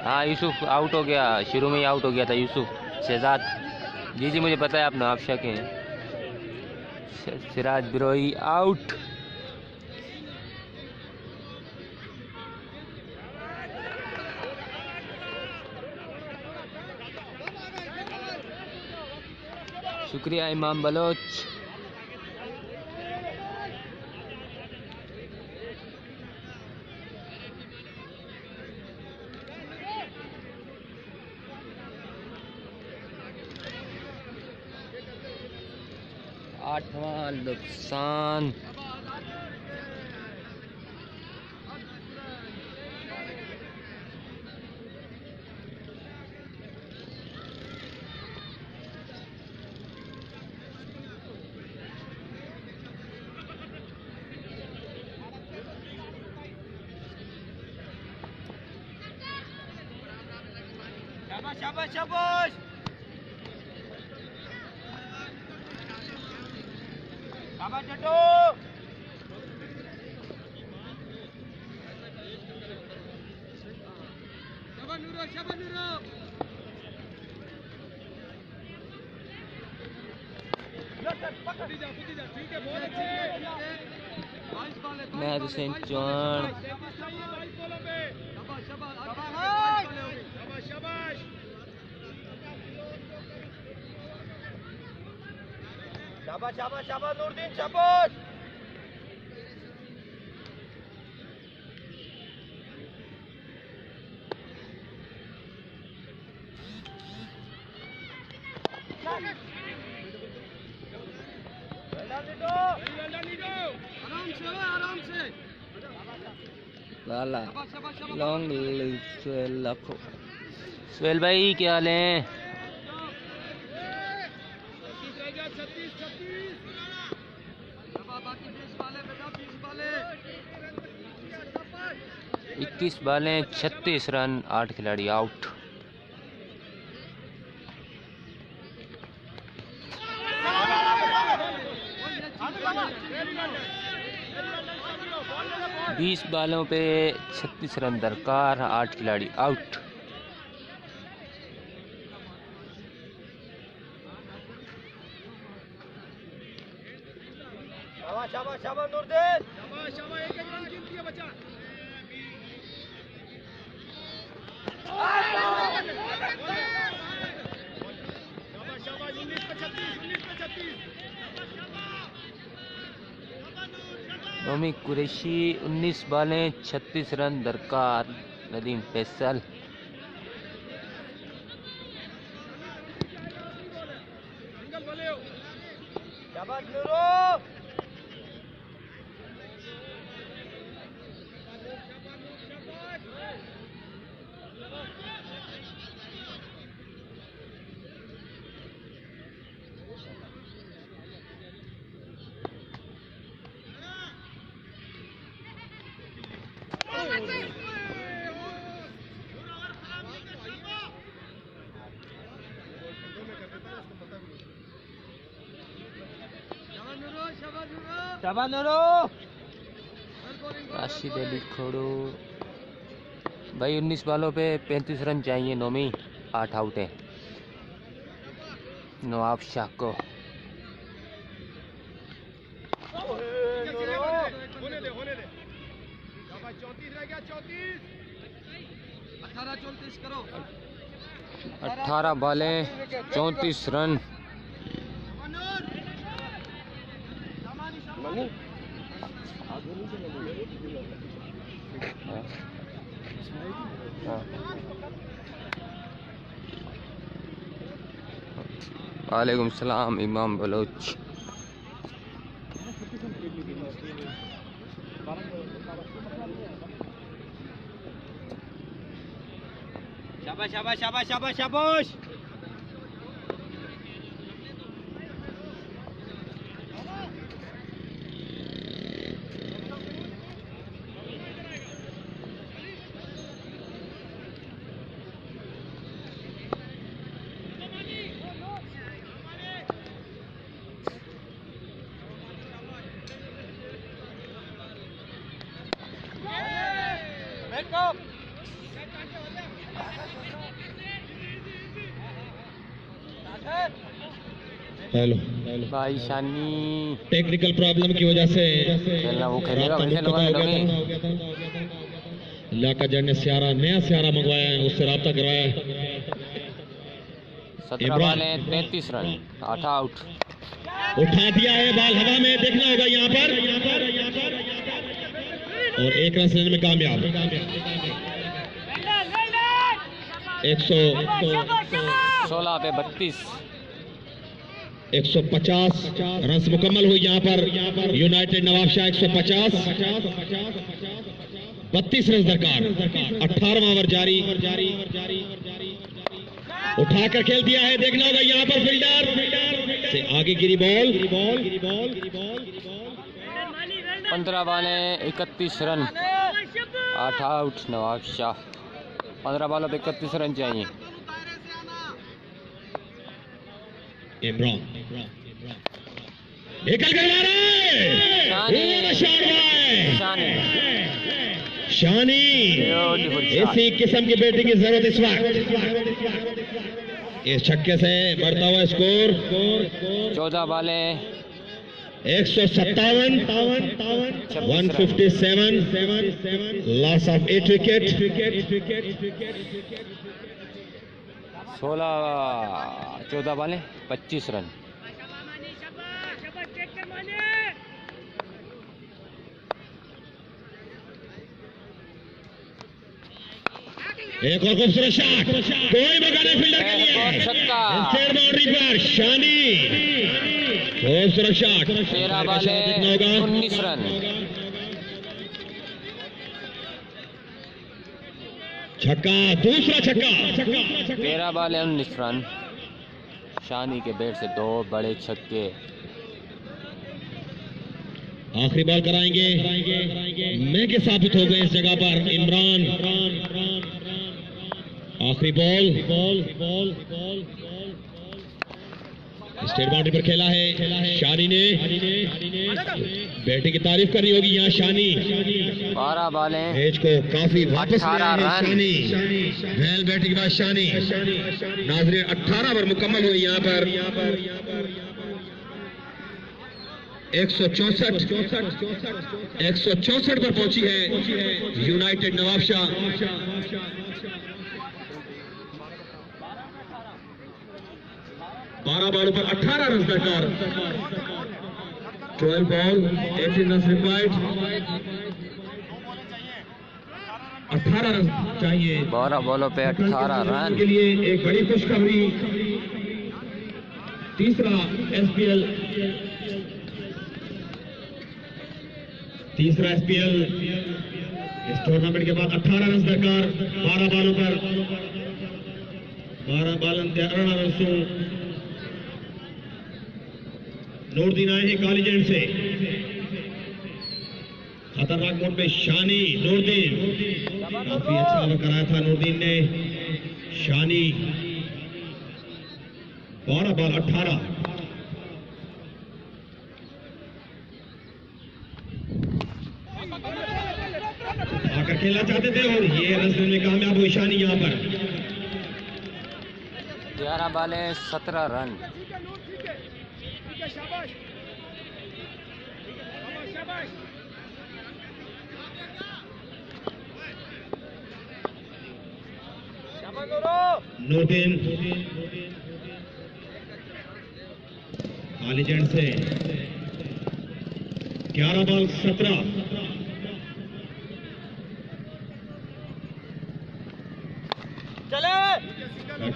E: हाँ यूसुफ आउट हो गया, शुरू में ही आउट हो गया था यूसुफ। शहजाद जी जी मुझे पता है आप नवाबशाह के हैं। सिराज बिरोई आउट। शुक्रिया इमाम बलोच। आठवां नुकसान।
C: शाबाश शाबाश शाबाश जट्टू। शाबाश नूरो शाबाश नूरो। ठीक है बहुत अच्छे।
E: मैं हुसैन चौहान।
C: शाबाश शाबाश शाबाश। शाबाश शाबाश शाबाश नूरदीन शाबाश। आराम से
E: लाला लॉन्ग सुहेल सुहेल भाई क्या हाल है? 21 बालें 36 रन 8 खिलाड़ी आउट। बीस बालों पे 36 रन दरकार, 8 खिलाड़ी आउट।
C: शाबाश शाबाश शाबाश नूरदीन शाबाश शाबाश। एक एक रन कीमती है बच्चा। शाबाश शाबाश 19 पे 36।
E: नोमी कुरैशी 19 बालें 36 रन दरकार, नदीम फैसल।
C: शाबाश नूरो। शाबाश नूरो।
E: राशिद अली खोड़ो भाई 19 बालों पे 35 रन चाहिए नोमी, 8 आउट है। नवाब शाह को
C: होने दे। शाबाश 34 रह गया 34। 18 34 करो।
E: 18 बालें 34 रन। वालेकुम सलाम इमाम बलोच।
C: शाबाश शाबाश शाबाश शाबाश शाबाश।
A: हेलो
E: भाई शानी
A: टेक्निकल प्रॉब्लम की वजह से
E: खेलना वो खेलेगा
A: रात का
E: वैसे
A: कुछ पता
E: लोग
A: हो गया था। इलाका जज ने नया स्यारा मंगवाया है, उससे राब्ता करवाया है।
E: 17 बॉल है 33 रन 8 आउट।
A: उठा दिया है, बॉल हवा में, देखना होगा यहाँ पर, और 1 रन से लेने में कामयाब।
E: 16 पे 32
A: 150 रन मुकम्मल हुई यहाँ पर। यूनाइटेड नवाबशाह 150, 32 रन दरकार। 18वां ओवर जारी, उठाकर खेल दिया है, देखना होगा यहाँ पर फील्डर से आगे गिरी बॉल।
E: 15 बॉल है 31 रन 8 आउट नवाबशाह। 15 बॉलों पे 31 रन चाहिए।
A: इमरान निकल गया शानी। इसी किस्म की बैटिंग की जरूरत इस वक्त। इस छक्के से बढ़ता हुआ स्कोर
E: 14 बॉल है
A: 157, 157, लॉस ऑफ 8 विकेट।
E: 14 बॉल है 25 रन।
A: एक और खूबसूरत शॉट, कोई मौका नहीं फील्डर के लिए।
E: छक्का
A: स्टेट बाउंड्री पर शानी, खूबसूरत शॉट।
E: 13 बॉल है 19 रन।
A: छक्का, दूसरा छक्का।
E: 13 बॉल है 19 रन। शानी के बैट से 2 बड़े छक्के।
A: आखिरी बॉल कराएंगे, महंगे साबित हो गए इस जगह पर इमरान। आखिरी बॉल, स्टेट बाउंड्री पर खेला है शानी ने। बैटिंग की तारीफ करनी होगी यहाँ शानी।
E: 12 बॉल है
A: मैच को काफी वापस
E: 18
A: लाया है
E: रन।
A: शानी। वेल बैटिंग के बाद शानी। नाजरीन 18 ओवर मुकम्मल हुई यहाँ पर। 164 पर पहुंची है यूनाइटेड नवाबशाह। 12 बॉलों पर 18 रन दरकार। 12 बॉल 18 रन रिक्वायर्ड। 18 रन चाहिए
E: 12 बॉलों पे 18 रन
A: के लिए। एक बड़ी खुशखबरी, तीसरा एसपीएल इस टूर्नामेंट के बाद 18 रन दरकार। 12 बॉलों पर 12 बॉलन 13 रन से नूरदीन आए हैं कॉलेजेंड से। खतरनाक मोड पे शानी, नूरदीन काफी अच्छा ओवर कराया था नूरदीन ने। शानी 12 बॉल 18। आकर खेलना चाहते थे और ये रन में कामयाब हुई शानी यहाँ पर।
E: 11 बॉल है 17 रन।
A: नूरदीन कॉलेजेंड से 11 बॉल 17।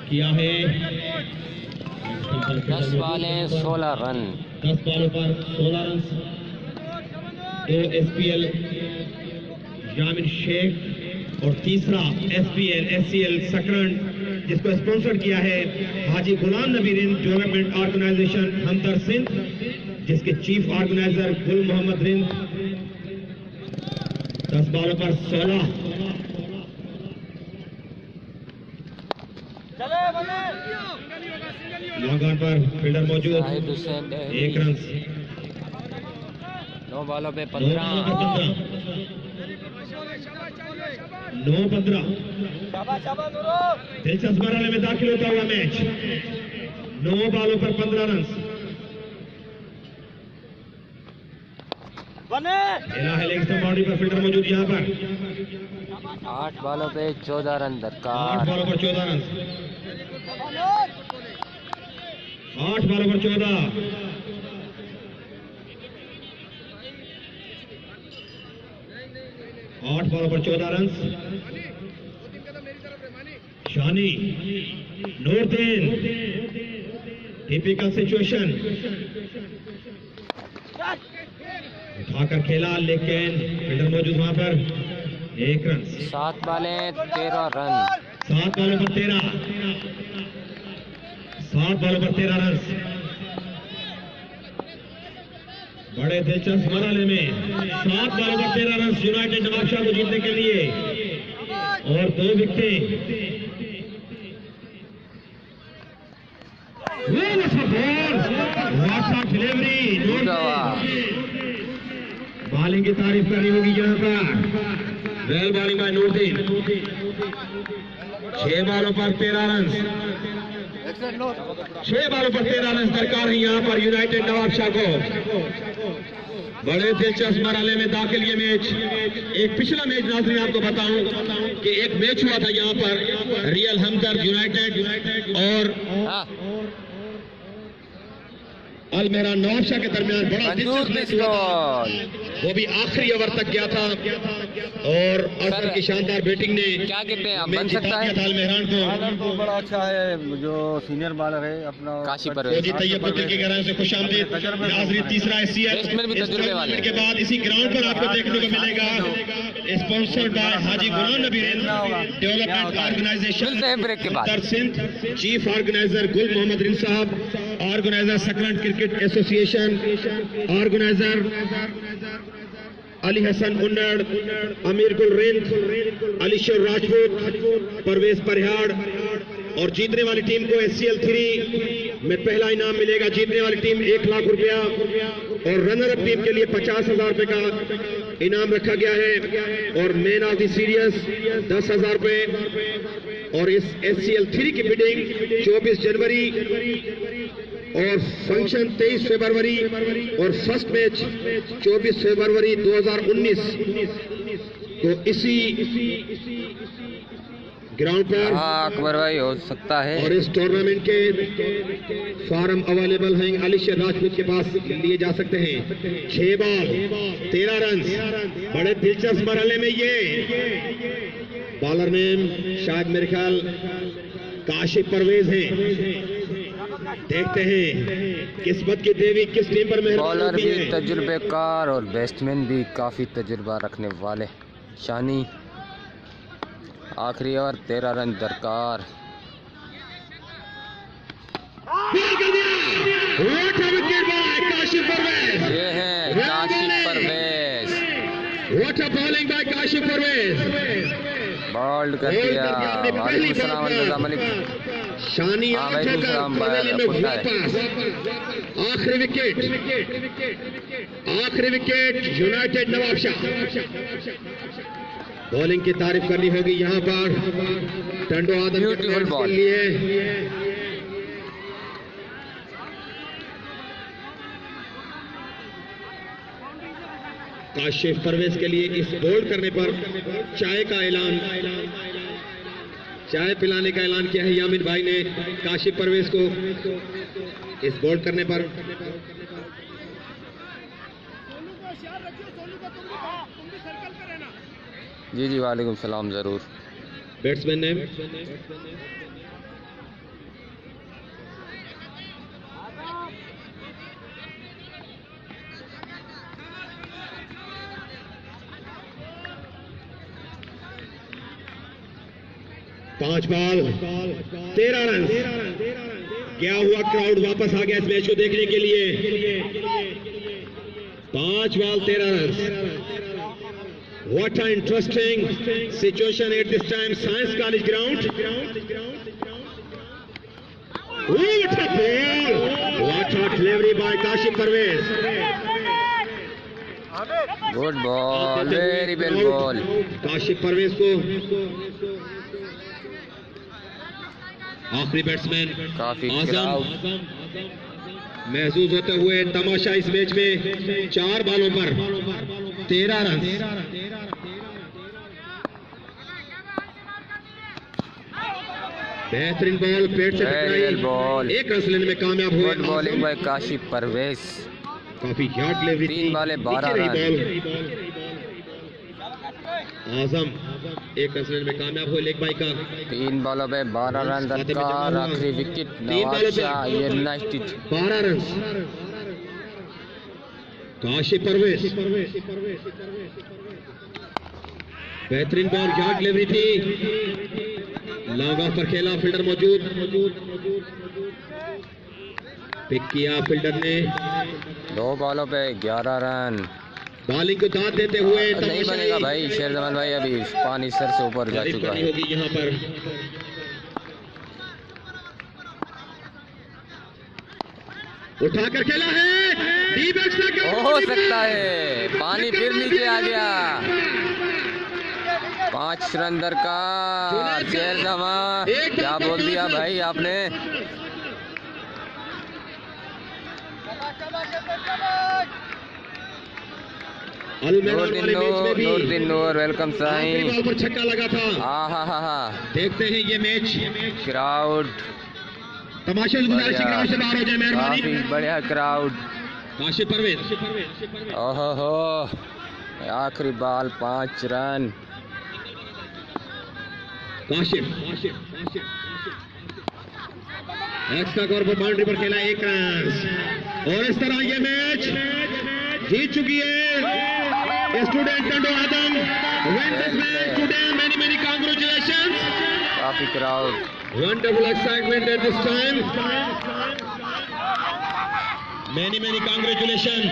A: किया है
E: 10 बॉल है 16 रन।
A: 10 बॉलों पर 16 रन। 2 एसपीएल यामिन शेख और तीसरा एसपीएल एससीएल सकरंड, जिसको स्पॉन्सर किया है हाजी गुलाम नबी रिंद डेवलपमेंट ऑर्गेनाइजेशन हमदर सिंध, जिसके चीफ ऑर्गेनाइजर गुल मोहम्मद रिंद। 10 बॉलों पर 16। लॉन्ग ऑन पर फील्डर मौजूद, 1 रन।
E: 9 बॉलों पे 15।
A: 9-15 दिलचस्प मरहले में दाखिल होता हुआ मैच 9 बॉलों पर 15 रन। खेला है लेग स्टंप बाउंड्री पर, फील्डर मौजूद यहाँ पर।
E: 8 बॉलों पे 14 रन
A: 8
E: दरकार।
A: बॉलों पर 14 रन। 8 बॉलों पर 14। 8 बॉलों पर 14 रन। शानी नूरदीन, टिपिकल सिचुएशन, उठाकर खेला लेकिन फील्डर मौजूद वहां पर। 1 रन।
E: 7 बॉलें 13 रन।
A: 7 बॉलों पर 13। 7 बॉलों पर 13 रन। बड़े दिलचस्प मरहले में 7 बॉलों पर 13 रन यूनाइटेड नवाबशाह को जीतने के लिए, और 2 विकेटें। डिलीवरी बॉलिंग की तारीफ करनी होगी यहाँ पर। Well bowling bye Nureddin. 6 बॉलों पर 13 रन। 6 बॉलों पर 13 रन दरकार है यहाँ पर यूनाइटेड नवाबशाह को। बड़े दिलचस्प मरहले में दाखिल ये मैच। एक पिछला मैच नाज़रीन आपको बताऊं कि एक मैच हुआ था यहाँ पर रियल हमदर्द यूनाइटेड और अल मेहरान नवाबशाह के दरमियान। बड़ा दिलचस्प मैच हुआ था, वो भी आखिरी ओवर तक गया था और असर की शानदार बैटिंग ने
E: क्या कहते हैं,
A: मैच
E: बन
A: जिता
E: सकता
A: दिया था अल मेहरान को।
C: बड़ा अच्छा है जो सीनियर बॉलर है अपना
E: काशी पर
A: फौजी तैयब पुत्र की गहराइयों से खुशामदीद। नाज़रीन तीसरा
E: बैट्समैन भी तजुर्बे वाले हैं।
A: के बाद इसी ग्राउंड पर आपको देखने को मिलेगा, sponsored by Haji Ghulam Nabi development organisation
E: break के बाद।
A: उत्तर सिंध, चीफ ऑर्गेनाइजर गुल मोहम्मद रिन साहब, organiser Sakrand cricket association, organiser Ali Hassan उन्नड़, अमीर गुल रिंद, अलीशर राजपूत, परवेज परिहाड़। और जीतने वाली टीम को SCL 3 में पहला इनाम मिलेगा। जीतने वाली टीम 1 लाख रुपया और रनर अप टीम के लिए 50,000 रुपए का इनाम रखा गया है और मैन ऑफ द सीरीज 10,000 रुपए। और इस SCL 3 की बिडिंग 24 जनवरी और फंक्शन 23 फरवरी और फर्स्ट मैच 24 फरवरी 2019 को इसी ग्राउंड पर
E: अकबर भाई हो सकता है।
A: और इस टूर्नामेंट के फॉर्म अवेलेबल हैं, अलीशर राजपूत के पास लिए जा सकते हैं। 6 बॉल 13 रन। बड़े दिलचस्प मरहले में ये बॉलर नेम शायद मेरे ख्याल काशिफ परवेज हैं। देखते हैं किस्मत की देवी किस टीम पर मेहरबान
E: बॉलर
A: होती
E: भी
A: है।
E: तजुर्बेकार और बैट्समैन भी काफी तजुर्बा रखने वाले। शानी आखिरी ओवर 13 रन दरकार। ये है Kashif Parvez.
A: What a bowling by Kashif Parvez.
E: Bowled कर दिया। वालेकुम सलाम अल्लाह मलिक।
A: शानी
E: हाँ, वालेकुम सलाम भाई,
A: में
E: पुट्टा है।
A: वापस आखिरी विकेट यूनाइटेड नवाबशाह। बॉलिंग की तारीफ करनी होगी यहाँ पर टंडो आदम
E: ब्यूटीफुल
A: के
E: बॉल।
A: लिए। काशिफ परवेज के लिए इस बोल्ड करने पर चाय का ऐलान, चाय पिलाने का ऐलान किया है यामिन भाई ने काशिफ परवेज को इस बोल्ड करने पर।
E: जी जी वालेकुम सलाम जरूर।
A: बैट्समैन ने पांच बॉल 13 रन। क्या हुआ, क्राउड वापस आ गया इस मैच को देखने के लिए। 5 ball 13 run. What an interesting situation at this time. Science College ground. What a ball! What a delivery by Kashif Parvez.
E: Good ball, very well ball.
A: Kashif Parvez को आखिरी बैट्समैन
E: काफी
A: आजम
E: क्राउड।
A: महसूस होते हुए तमाशा इस मैच में 4 बॉलों पर 13 रन। बेहतरीन बॉल पेट से
E: वेरी वेल
A: टकराई,
E: बॉल।
A: 1 रन लेने में कामयाब हुए।
E: Good bowling by Kashif Parvez.
A: काफी यार्ड डिलीवरी थी,
E: 3 बॉले 12
A: नीचे रही
E: रन।
A: बॉल। आजम 1 रन लेने में कामयाब हुए लेग बाई का।
E: 3 बॉलों पे 12 रन दरकार। आखिरी विकेट
A: 3 बॉलों पे
E: नवाब यूनाइटेड।
A: 12 रन। काशिफ परवेज बेहतरीन बॉल, यार्ड डिलीवरी थी, लॉन्ग ऑफ पर खेला, फील्डर मौजूद, पिक किया फील्डर ने।
E: 2 बॉलों पे 11 रन।
A: बॉलिंग को दांत देते हुए
E: नहीं बनेगा भाई, शेरजमान भाई अभी पानी सर से ऊपर जा
A: तारीफ
E: चुका
A: करनी
E: है।
A: होगी यहाँ पर। उठाकर खेला है, डीप एक्स्ट्रा के
E: हो सकता है पानी फिर नीचे आ गया। 5 रन दरकार। शेरजमान क्या बोल दिया भाई आपने। नूरुद्दीन नूर वेलकम साईं।
A: बॉल पर छक्का लगा था।
E: आहा
A: देखते हैं ये मैच।
E: क्राउड
A: तमाशे से गुजारिश है, ग्राउंड से बाहर हो जाए मेहरबानी।
E: काफी बढ़िया क्राउड।
A: काशिफ परवेज
E: ओहो आखिरी ball 5 run.
A: Kashif extra cover पर बाउंड्री पर खेला 1 रन। और इस तरह ये मैच जीत चुकी है student Tando Adam. Win this match today. Many congratulations.
E: काफी crowd.
A: Wonderful excitement at this time. Many congratulations.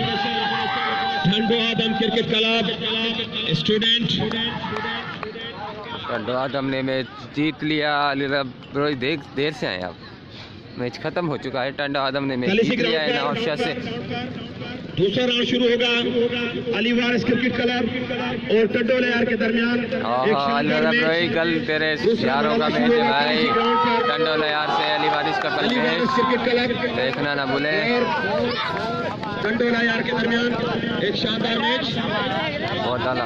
A: Tando Adam cricket club student.
E: Tando Adam ने मैच जीत लिया। रोज देर से आए आप, मैच खत्म हो चुका है। टंडो आदम ने मैच जीत लिया है नवाबशाह से।
A: दूसरा राउंड शुरू होगा अली वारिस क्रिकेट क्लब और टंडो लयार के दरमियान।
E: कल तेरे यारों का मैच है भाई, टंडो लयार से अली वारिस का कल मैच
A: क्रिकेट क्लब
E: देखना ना भूले।
A: टंडो लयार के दरमियान एक शानदार मैच।
E: बहुत डाला।